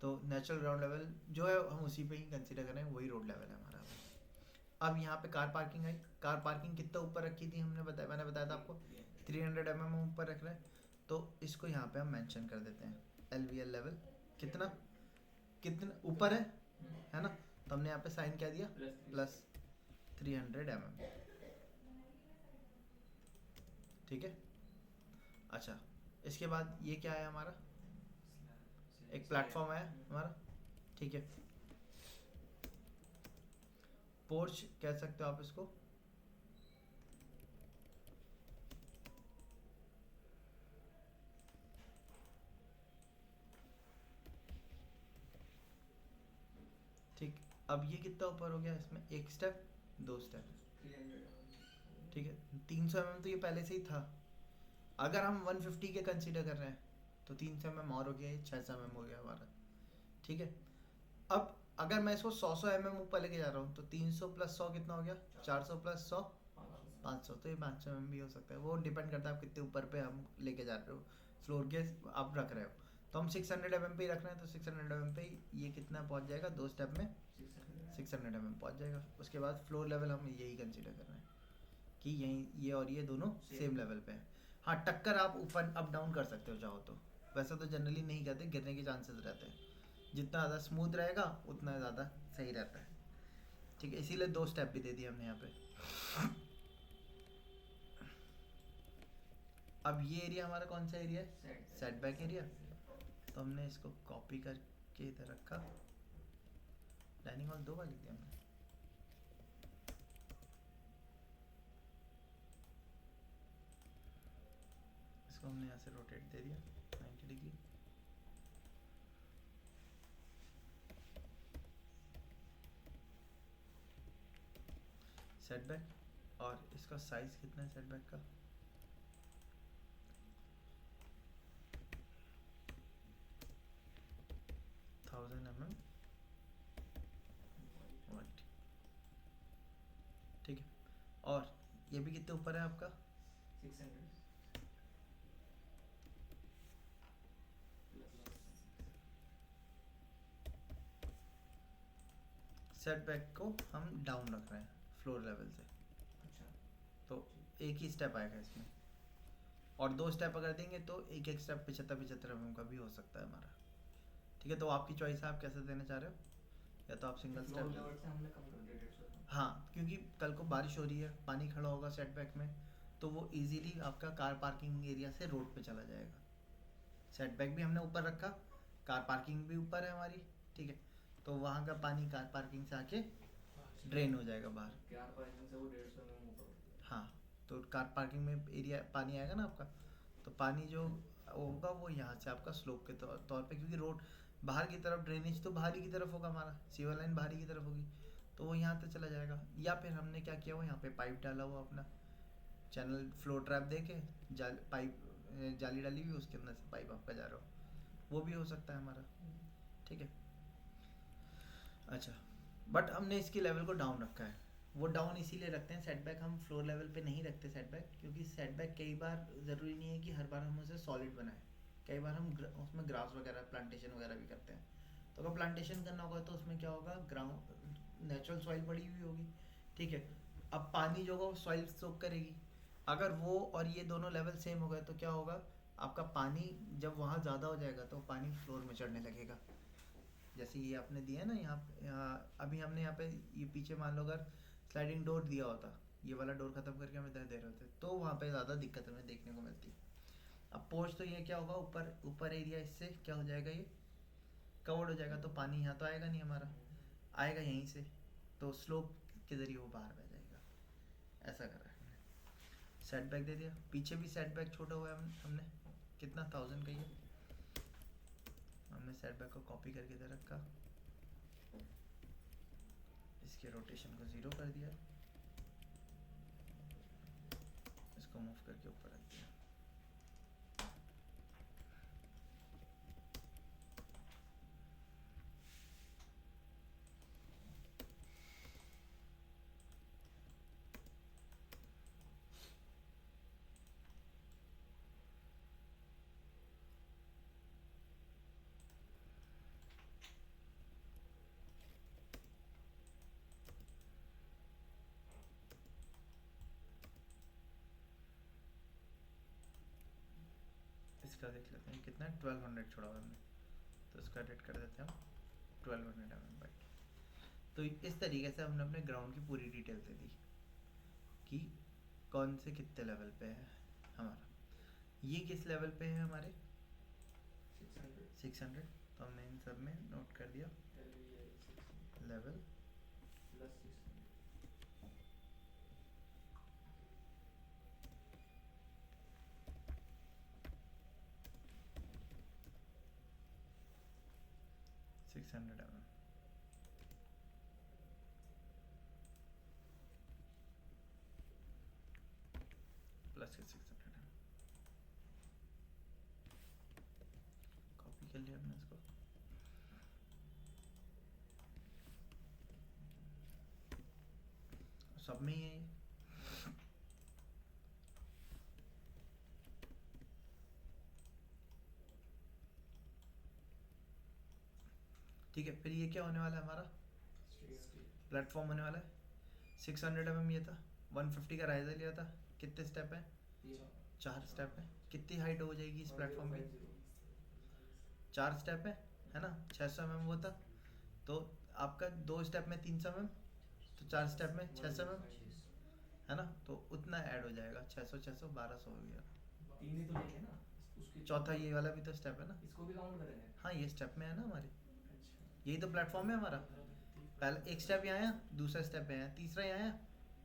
तो नेचुरल ग्राउंड लेवल जो है हम उसी पे ही कंसीडर कर रहे हैं, वही रोड लेवल है हमारा। अब यहाँ पे कार पार्किंग आई, कार पार्किंग कितना ऊपर रखी थी हमने बताया, मैंने बताया था आपको 300 mm ऊपर रख रहे हैं, तो इसको यहाँ पे हम मेंशन कर देते हैं LVL लेवल कितना ऊपर है ना। तो हमने यहाँ पे साइन क्या दिया, प्लस 300 mm। ठीक है, अच्छा इसके बाद ये क्या है हमारा, एक प्लेटफॉर्म है हमारा। ठीक है, पोर्च कह सकते हो आप इसको। ठीक, अब ये कितना ऊपर हो गया, इसमें एक स्टेप, 2 स्टेप। ठीक है, 300 mm तो ये पहले से ही था। अगर हम 150 के कंसीडर कर रहे हैं तो 300 mm और हो गया, ये 600 mm हो गया हमारा। ठीक है, अब अगर मैं इसको 100 mm ऊपर लेके जा रहा हूँ तो 300 + 100 कितना हो गया, 400 + 100 500। तो ये 500 mm भी हो सकता है, वो डिपेंड करता है आप कितने ऊपर पे हम लेके जा रहे हो, फ्लोर के आप रख रहे हो। तो हम 600 mm पे ही रख रहे हैं, तो 600 mm पे ही ये कितना पहुँच जाएगा, 2 स्टेप में 600 mm पहुँच जाएगा। उसके बाद फ्लोर लेवल हम यही कंसीडर कर रहे हैं कि यही ये और ये दोनों सेम लेवल पे हैं। हाँ, टक्कर आप ऊपर अप डाउन कर सकते हो चाहो तो, वैसे तो जनरली नहीं करते, गिरने के चांसेस रहते हैं। जितना ज़्यादा स्मूथ रहेगा उतना ज़्यादा सही रहता है। ठीक है, इसीलिए 2 स्टेप भी दे दिए हमने यहाँ पे। अब ये एरिया हमारा कौन सा एरिया है, सेटबैक एरिया। तो हमने इसको कॉपी करके इधर रखा, डाइनिंग हॉल 2 बार लिख दिया हमने। इसको हमने यहाँ से रोटेट दे दिया 90 डिग्री। सेटबैक और इसका साइज कितना है सेटबैक का? 1000 mm वाइड, ठीक है। और ये भी कितने ऊपर है आपका? 600 सेटबैक को हम डाउन रख रहे हैं फ्लोर लेवल से, अच्छा तो एक ही स्टेप आएगा इसमें, और 2 स्टेप अगर देंगे तो एक एक स्टेप 75-75 mm का भी हो सकता है हमारा, ठीक है। तो आपकी चॉइस है, आप कैसे देना चाह रहे हो, या तो आप सिंगल फ्लोर स्टेप। लेवल से हमने कम कर दिया 150 हाँ, क्योंकि कल को बारिश हो रही है, पानी खड़ा होगा सेटबैक में, तो वो इजीली आपका कार पार्किंग एरिया से रोड पे चला जाएगा। सेटबैक भी हमने ऊपर रखा, कार पार्किंग भी ऊपर है हमारी, ठीक है, तो वहाँ का पानी कार पार्किंग से आके ड्रेन हो जाएगा बाहर। कार पार्किंग से वो 150 mm ऊपर होता हाँ, तो कार पार्किंग में एरिया पानी आएगा ना आपका, तो पानी जो होगा वो यहाँ से आपका स्लोप के तौर पे, क्योंकि रोड बाहर की तरफ, ड्रेनेज तो बाहर ही की तरफ होगा हमारा, सीवर लाइन बाहर ही की तरफ होगी, तो वो यहाँ तक चला जाएगा। या फिर हमने क्या किया हुआ, यहाँ पे पाइप डाला हुआ अपना, चैनल फ्लो ट्रैप दे के जाली डाली हुई, उसके अंदर से पाइप आपका जा रहा हो, वो भी हो सकता है हमारा, ठीक है। अच्छा, बट हमने इसकी लेवल को डाउन रखा है। वो डाउन इसीलिए रखते हैं, सेटबैक हम फ्लोर लेवल पे नहीं रखते सेटबैक, क्योंकि सेटबैक कई बार ज़रूरी नहीं है कि हर बार हम उसे सॉलिड बनाएं, कई बार हम उसमें ग्रास वगैरह प्लांटेशन वगैरह भी करते हैं। तो अगर प्लांटेशन करना होगा तो उसमें क्या होगा, ग्राउंड नेचुरल सॉइल पड़ी हुई होगी, ठीक है। अब पानी जो होगा वो सॉइल सोक करेगी, अगर वो और ये दोनों लेवल सेम हो गए तो क्या होगा, आपका पानी जब वहाँ ज़्यादा हो जाएगा तो पानी फ्लोर में चढ़ने लगेगा। जैसे ये आपने दिया है ना यहाँ अभी हमने यहाँ पे ये पीछे मान लो अगर स्लाइडिंग डोर दिया होता, ये वाला डोर खत्म करके हम इधर दे रहे होते, तो वहाँ पे ज़्यादा दिक्कत हमें देखने को मिलती। अब पोर्च तो ये क्या होगा, ऊपर ऊपर एरिया इससे क्या हो जाएगा, ये कवर्ड हो जाएगा, तो पानी यहाँ तो आएगा नहीं हमारा, आएगा यहीं से, तो स्लोप के ज़रिए वो बाहर बह जाएगा। ऐसा करा है हमने। सेटबैक दे दिया, पीछे भी सेटबैक छोटा हुआ है हमने कितना 1000 का, ये हमने सेटबैक को कॉपी करके दे रखा, इसके रोटेशन को 0 कर दिया, इसको मूव करके ऊपर रख दिया। इसका देख लेते हैं कितना है, 1200 छोड़ा हुआ हमने, तो इसका रेट कर देते हैं हम 1200 mm बाइक। तो इस तरीके से हमने अपने ग्राउंड की पूरी डिटेल दे दी कि कौन से कितने लेवल पे है हमारा, ये किस लेवल पे है हमारे 600, तो हमने इन सब में नोट कर दिया लेवल प्लस 600 600 mm। प्लस के 600 mm कॉपी कर लिया हमने इसको। सब में ही है ये, ठीक है। फिर ये क्या होने वाला है हमारा, प्लेटफॉर्म होने वाला है। 600 mm ये था, 150 का राइजर लिया था, कितने स्टेप हैं, 4 स्टेप हैं। कितनी हाइट हो जाएगी इस प्लेटफॉर्म की, 4 स्टेप है ना, 600 mm वो था, तो आपका 2 स्टेप में 300 mm, तो 4 स्टेप में 600 mm है ना, तो उतना ऐड हो जाएगा, 600 600 1200 हो गया। 3 ही तो लेंगे ना उसकी, चौथा ये वाला भी तो स्टेप है ना, इसको भी काउंट करेंगे। हाँ ये स्टेप में है ना हमारे, अच्छा यही तो प्लेटफॉर्म है हमारा। पहला एक स्टेप यहाँ आया, दूसरा स्टेप यहाँ आया, तीसरा यहाँ आया,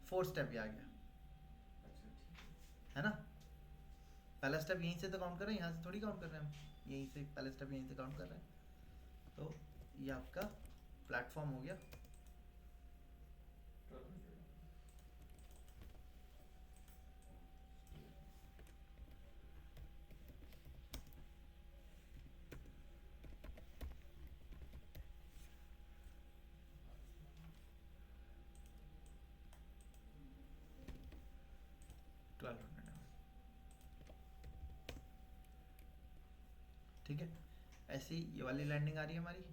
4th स्टेप यहाँ आ गया, अच्छा ठीक है ना। पहला स्टेप यहीं से तो काउंट कर रहे हैं, यहाँ से थोड़ी काउंट कर रहे हैं हम, यहीं से पहला स्टेप यहीं से काउंट कर रहे हैं। तो ये आपका प्लेटफॉर्म हो गया, 1200 ठीक है। ऐसी ये वाली लैंडिंग आ रही है हमारी,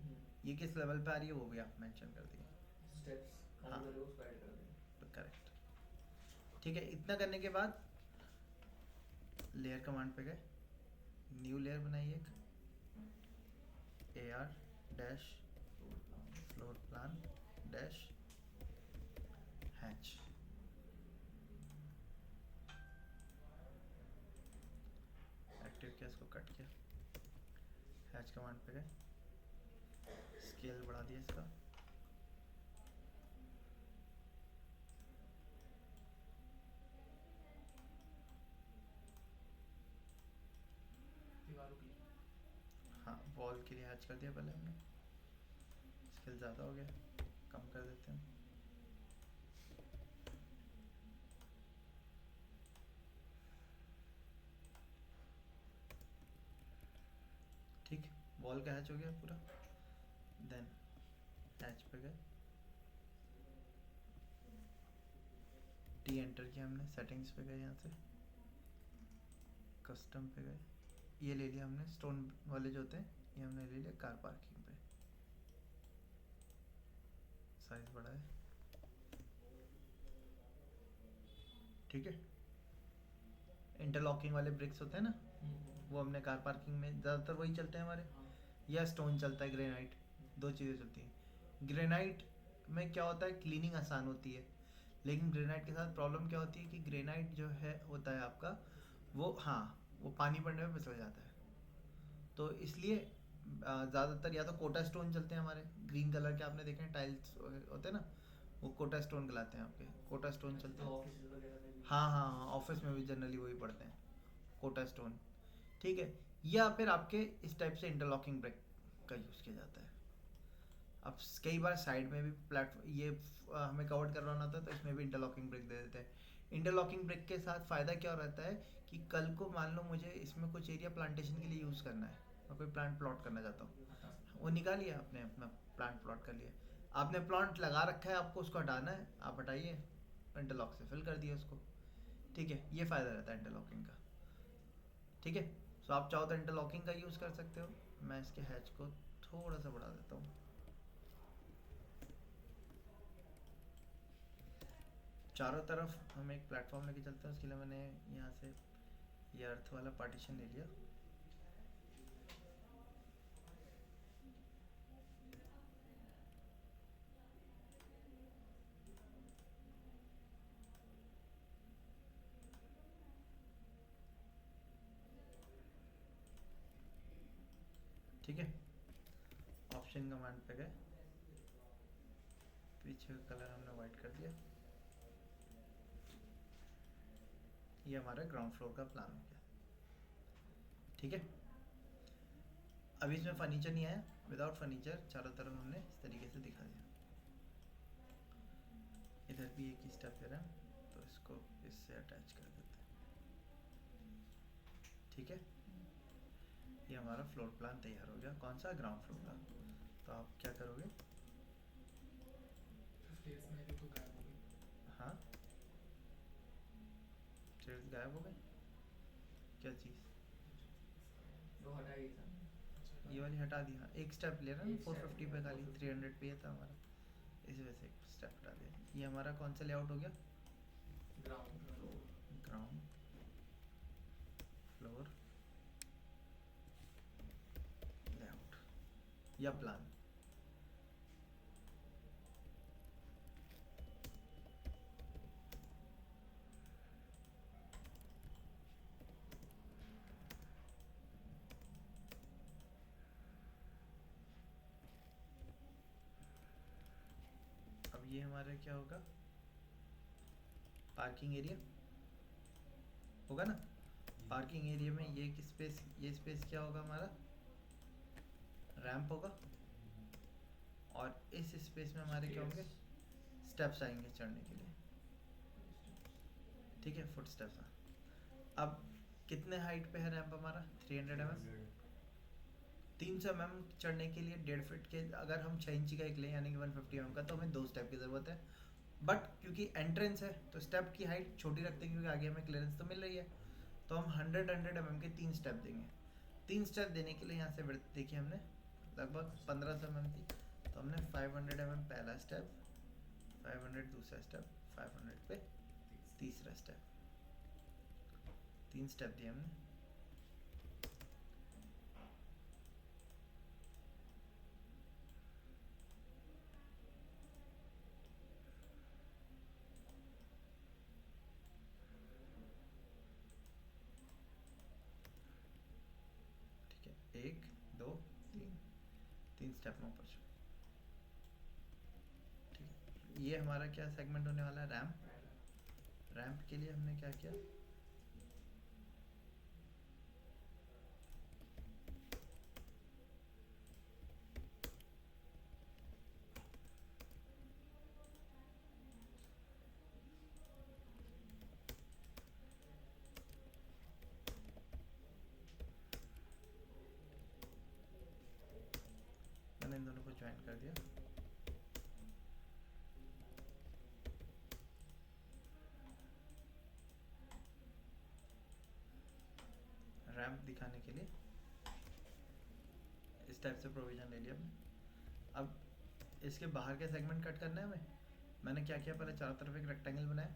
ये किस लेवल पे आ रही है वो भी आप मेंशन कर दिए। स्टेप्स हाँ। काउंट करके उसको ऐड कर देंगे। करेक्ट। ठीक है, इतना करने के बाद लेयर कमांड पे गए, न्यू लेयर बनाइए एक, AR dash floor plan dash hatch. Active किया, इसको कट किया, हैच कमांड पे गए, स्केल बढ़ा दिया इसका, दीवारों के लिए। हाँ वॉल के लिए हैच कर दिया पहले हमने, स्केल ज़्यादा हो गया, कम कर देते हैं। ठीक, वॉल का हैच हो गया पूरा। देन हैच पे गए, टी एंटर किया हमने, सेटिंग्स पे गए, यहाँ से कस्टम पे गए, ये ले लिया हमने स्टोन वाले जो होते हैं, ये हमने ले लिया कार पार्किंग पे, साइज बड़ा है। ठीक है, इंटरलॉकिंग वाले ब्रिक्स होते हैं ना, वो हमने कार पार्किंग में ज़्यादातर वही चलते हैं हमारे, या स्टोन चलता है, ग्रेनाइट, दो चीज़ें चलती हैं। ग्रेनाइट में क्या होता है, क्लीनिंग आसान होती है, लेकिन ग्रेनाइट के साथ प्रॉब्लम क्या होती है कि ग्रेनाइट जो है होता है आपका वो, हाँ वो पानी पड़ने में फिसल जाता है, तो इसलिए ज़्यादातर या तो कोटा स्टोन चलते हैं हमारे, ग्रीन कलर के आपने देखे हैं टाइल्स होते हैं ना, वो कोटा स्टोन कहलाते हैं आपके, कोटा स्टोन चलते हैं। ऑफिस वगैरह में भी। हाँ हाँ हाँ, ऑफिस में भी जनरली वही पड़ते हैं, कोटा स्टोन। ठीक है, या फिर आपके इस टाइप से इंटरलॉकिंग ब्रिक का यूज़ किया जाता है। अब कई बार साइड में भी प्लेटफॉर्म ये हमें कवर करवाना होता है, तो इसमें भी इंटरलॉकिंग ब्रिक दे देते हैं। इंटरलॉकिंग ब्रिक के साथ फ़ायदा क्या रहता है कि कल को मान लो मुझे इसमें कुछ एरिया प्लांटेशन के लिए यूज़ करना है, मैं कोई प्लांट प्लॉट करना चाहता हूँ, वो निकालिए आपने अपना प्लांट प्लॉट कर लिया, आपने प्लांट लगा रखा है, आपको उसको हटाना है, आप हटाइए, इंटरलॉक से फिल कर दिए उसको। ठीक है, ये फ़ायदा रहता है इंटरलॉकिंग का। ठीक है, सो आप चाहो तो इंटरलॉकिंग का यूज़ कर सकते हो। मैं इसके हैच को थोड़ा सा बढ़ा देता हूँ, चारों तरफ हम एक प्लेटफॉर्म लेके चलते हैं, उसके लिए मैंने यहाँ से ये अर्थ वाला पार्टीशन ले लिया। ठीक है, ऑप्शन कमांड पे गए, पीछे का कलर हमने वाइट कर दिया, ये हमारा ग्राउंड फ्लोर का प्लान हो गया। ठीक है, अभी इसमें फर्नीचर नहीं आया, विदाउट फर्नीचर चारों तरफ हमने इस तरीके से दिखा दिया। इधर भी एक ही स्टेप दे रहे हैं, तो इसको इससे अटैच कर देते हैं। ठीक है, ये हमारा फ्लोर प्लान तैयार हो गया, कौन सा, ग्राउंड फ्लोर का। तो आप क्या करोगे, स्टेयर्स में भी तो गायब हो गई। हाँ स्टेयर्स गायब हो गए, क्या चीज़, वो हटा ही था। अच्छा, ये वाली हटा दी, हाँ एक स्टेप ले रहा है, एक step 450 पे खाली, 450 300 पे था हमारा, इसी वजह से एक स्टेप हटा दिया। ये हमारा कौन सा लेआउट हो गया, ground floor. Ground floor layout या प्लान। अब ये हमारा क्या होगा, पार्किंग एरिया होगा ना, पार्किंग एरिया में ये स्पेस, ये स्पेस क्या होगा हमारा, रैंप होगा, और इस स्पेस में हमारे क्या होंगे, स्टेप्स आएंगे चढ़ने के लिए। ठीक है, फुट स्टेप्स। अब कितने हाइट पे है रैंप हमारा, 300 mm, 300 mm चढ़ने के लिए 1.5 फीट के, अगर हम 6 इंची का एक लें यानी कि 150 mm का, तो हमें 2 स्टेप की ज़रूरत है। बट क्योंकि एंट्रेंस है तो स्टेप की हाइट छोटी रखते हैं, क्योंकि आगे हमें क्लियरेंस तो मिल रही है, तो हम 100 mm के 3 स्टेप देंगे। 3 स्टेप देने के लिए यहाँ से विड्थ देखी हमने लगभग 1500 mm थी, तो हमने 500 mm पहला स्टेप, 500 दूसरा स्टेप, 500 पे तीसरा स्टेप, 3 स्टेप दिए हमने। ठीक है, 1 2 3, 3 स्टेप में ऊपर चलो। ठीक है, ये हमारा क्या सेगमेंट होने वाला है, रैम्प। रैम्प के लिए हमने क्या किया, मैंने इन दोनों को ज्वाइन कर दिया। रैम्प दिखाने के लिए इस टाइप से प्रोविजन ले लिया हमने। अब इसके बाहर के सेगमेंट कट करना है हमें। मैंने क्या किया, पहले चारों तरफ एक रेक्टेंगल बनाया।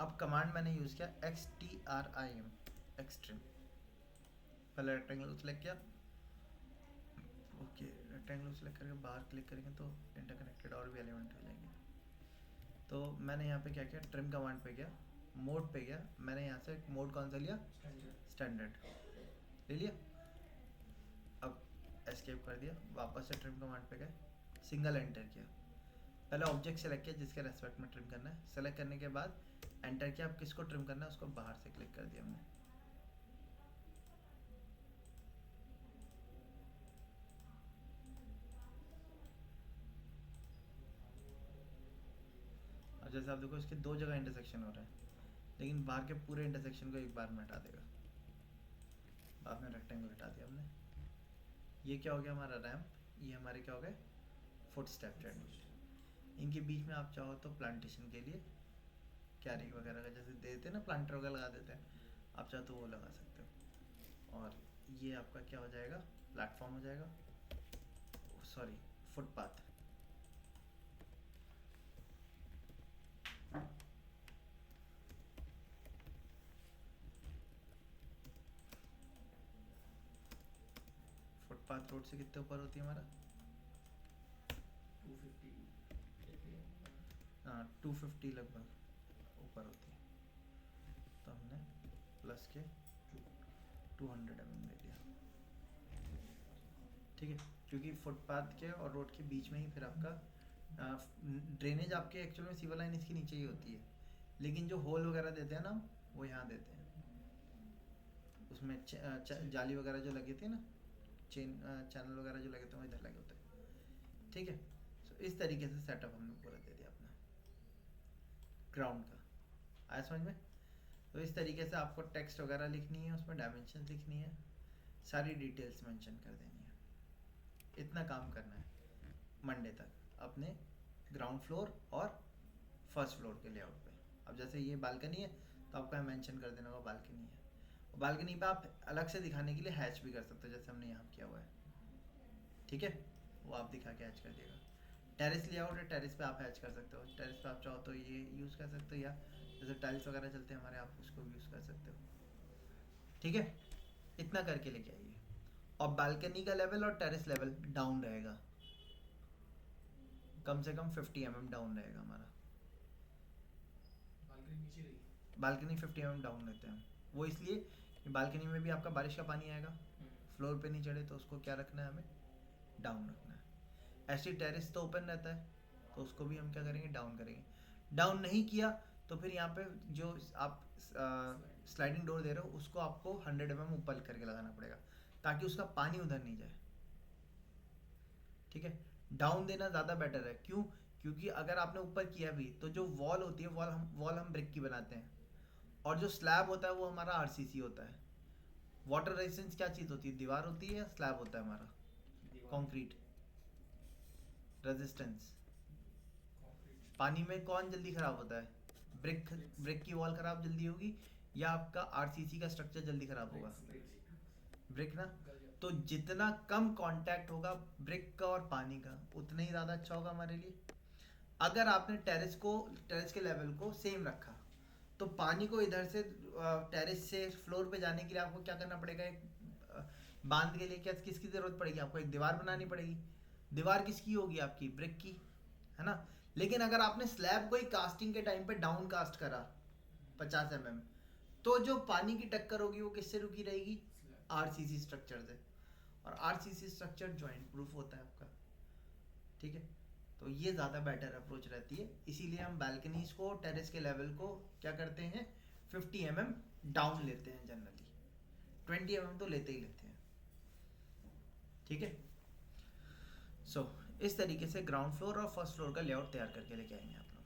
अब कमांड मैंने यूज़ किया XTRIM, एक्सट्रीम। पहले रेक्टेंगल सेलेक्ट किया, ओके, रेक्टेंगल सेलेक्ट करके बाहर क्लिक करेंगे तो इंटरकनेक्टेड और भी एलिमेंट हो जाएंगे। तो मैंने यहाँ पे क्या किया, ट्रिम कमांड पे गया, मोड पे गया। मैंने यहाँ से मोड कौन सा लिया, स्टैंडर्ड ले लिया। अब एस्केप कर दिया, वापस से ट्रिम कमांड पे गए, सिंगल एंटर किया। पहले ऑब्जेक्ट सेलेक्ट किया जिसके रेस्पेक्ट में ट्रिम करना है। सेलेक्ट करने के बाद एंटर किया। अब किसको ट्रिम करना है उसको बाहर से क्लिक कर दिया हमने। और जैसे आप देखो इसके 2 जगह इंटरसेक्शन हो रहा है, लेकिन बाहर के पूरे इंटरसेक्शन को एक बार में हटा देगा। बाद में रेक्टेंगल हटा दिया हमने। ये क्या हो गया हमारा रैम्प, ये हमारे क्या हो गए, फुट स्टेप जर्नी। इनके बीच में आप चाहो तो प्लांटेशन के लिए कैरी वगैरह का जैसे दे देते हैं ना, प्लांटर वगैरह लगा देते हैं, आप चाहो तो वो लगा सकते हो। और ये आपका क्या हो जाएगा, प्लेटफॉर्म हो जाएगा, सॉरी फुटपाथ। फुटपाथ रोड से कितने ऊपर होती है हमारा, 250 लगभग ऊपर होती है। तो हमने प्लस के 200 mm ले लिया। ठीक है, क्योंकि फुटपाथ के और रोड के बीच में ही फिर आपका ड्रेनेज आपके एक्चुअल में सिविल लाइन इसके नीचे ही होती है, लेकिन जो होल वगैरह देते हैं ना वो यहाँ देते हैं। उसमें जाली वगैरह जो लगी थी ना, चैनल वगैरह जो लगे थे वो इधर लगे होते हैं। ठीक है, तो इस तरीके से सेटअप हमने पूरा दे दिया अपना ग्राउंड का। आया समझ में? तो इस तरीके से आपको टेक्स्ट वगैरह लिखनी है, उसमें डायमेंशन लिखनी है, सारी डिटेल्स मेंशन कर देनी है। इतना काम करना है मंडे तक अपने ग्राउंड फ्लोर और फर्स्ट फ्लोर के लेआउट पे। अब जैसे ये बालकनी है तो आपको मेंशन कर देना होगा बालकनी है। बालकनी पे आप अलग से दिखाने के लिए हैच भी कर सकते हो, जैसे हमने यहाँ किया हुआ है। ठीक है, वो आप दिखा के हैच कर दिएगा। टेरेस लेआउट है, टेरेस पे आप हैच कर सकते हो। टेरेस पे आप चाहो तो ये यूज़ कर सकते हो, या जैसे टाइल्स वगैरह चलते हैं हमारे, आप उसको भी यूज़ कर सकते हो। ठीक है, इतना करके लेके आइए। और बालकनी का लेवल और टेरेस लेवल डाउन रहेगा, कम से कम 50 mm डाउन रहेगा हमारा। बालकनी नीचे रही। बालकनी 50 mm डाउन रहते हैं वो इसलिए कि बालकनी में भी आपका बारिश का पानी आएगा, फ्लोर पे नहीं चढ़े, तो उसको क्या रखना है, हमें डाउन रखना है। ऐसे टेरेस तो ओपन रहता है, तो उसको भी हम क्या करेंगे, डाउन करेंगे। डाउन नहीं किया तो फिर यहाँ पे जो आप स्लाइडिंग डोर दे रहे हो उसको आपको 100 mm ऊपर करके लगाना पड़ेगा, ताकि उसका पानी उधर नहीं जाए। ठीक है, डाउन देना ज़्यादा बेटर है। क्यों? क्योंकि अगर आपने ऊपर किया भी तो जो वॉल होती है, वॉल हम ब्रिक की बनाते हैं, और जो स्लैब होता है वो हमारा आरसीसी होता है। वाटर रेजिस्टेंस क्या चीज़ होती है, दीवार होती है या स्लैब होता है हमारा, कंक्रीट रेजिस्टेंस। पानी में कौन जल्दी खराब होता है, ब्रिक की वॉल खराब जल्दी होगी या आपका आरसीसी का स्ट्रक्चर जल्दी खराब होगा? ब्रिक ना, गल जाता तो जितना कम कांटेक्ट होगा ब्रिक का और पानी का उतना ही ज़्यादा अच्छा होगा हमारे लिए। अगर आपने टेरेस के लेवल को सेम रखा तो पानी को इधर से टेरेस से फ्लोर पे जाने के लिए आपको क्या करना पड़ेगा, एक बांध के लिए क्या किसकी ज़रूरत पड़ेगी, आपको एक दीवार बनानी पड़ेगी। दीवार किसकी होगी, आपकी ब्रिक की, है ना। लेकिन अगर आपने स्लैब को ही कास्टिंग के टाइम पे डाउन कास्ट करा 50 mm, तो जो पानी की टक्कर होगी वो किससे रुकी रहेगी, स्लैब आरसीसी स्ट्रक्चर से। और आरसीसी स्ट्रक्चर जॉइंट प्रूफ होता है आपका, ठीक है। तो ये ज़्यादा बेटर अप्रोच रहती है, इसीलिए हम बालकनीज को टेरेस के लेवल को क्या करते हैं 50 mm डाउन लेते हैं जनरली, 20 mm तो लेते ही लेते हैं, ठीक है। सो इस तरीके से ग्राउंड फ्लोर और फर्स्ट फ्लोर का लेआउट तैयार करके लेके आएंगे आप लोग।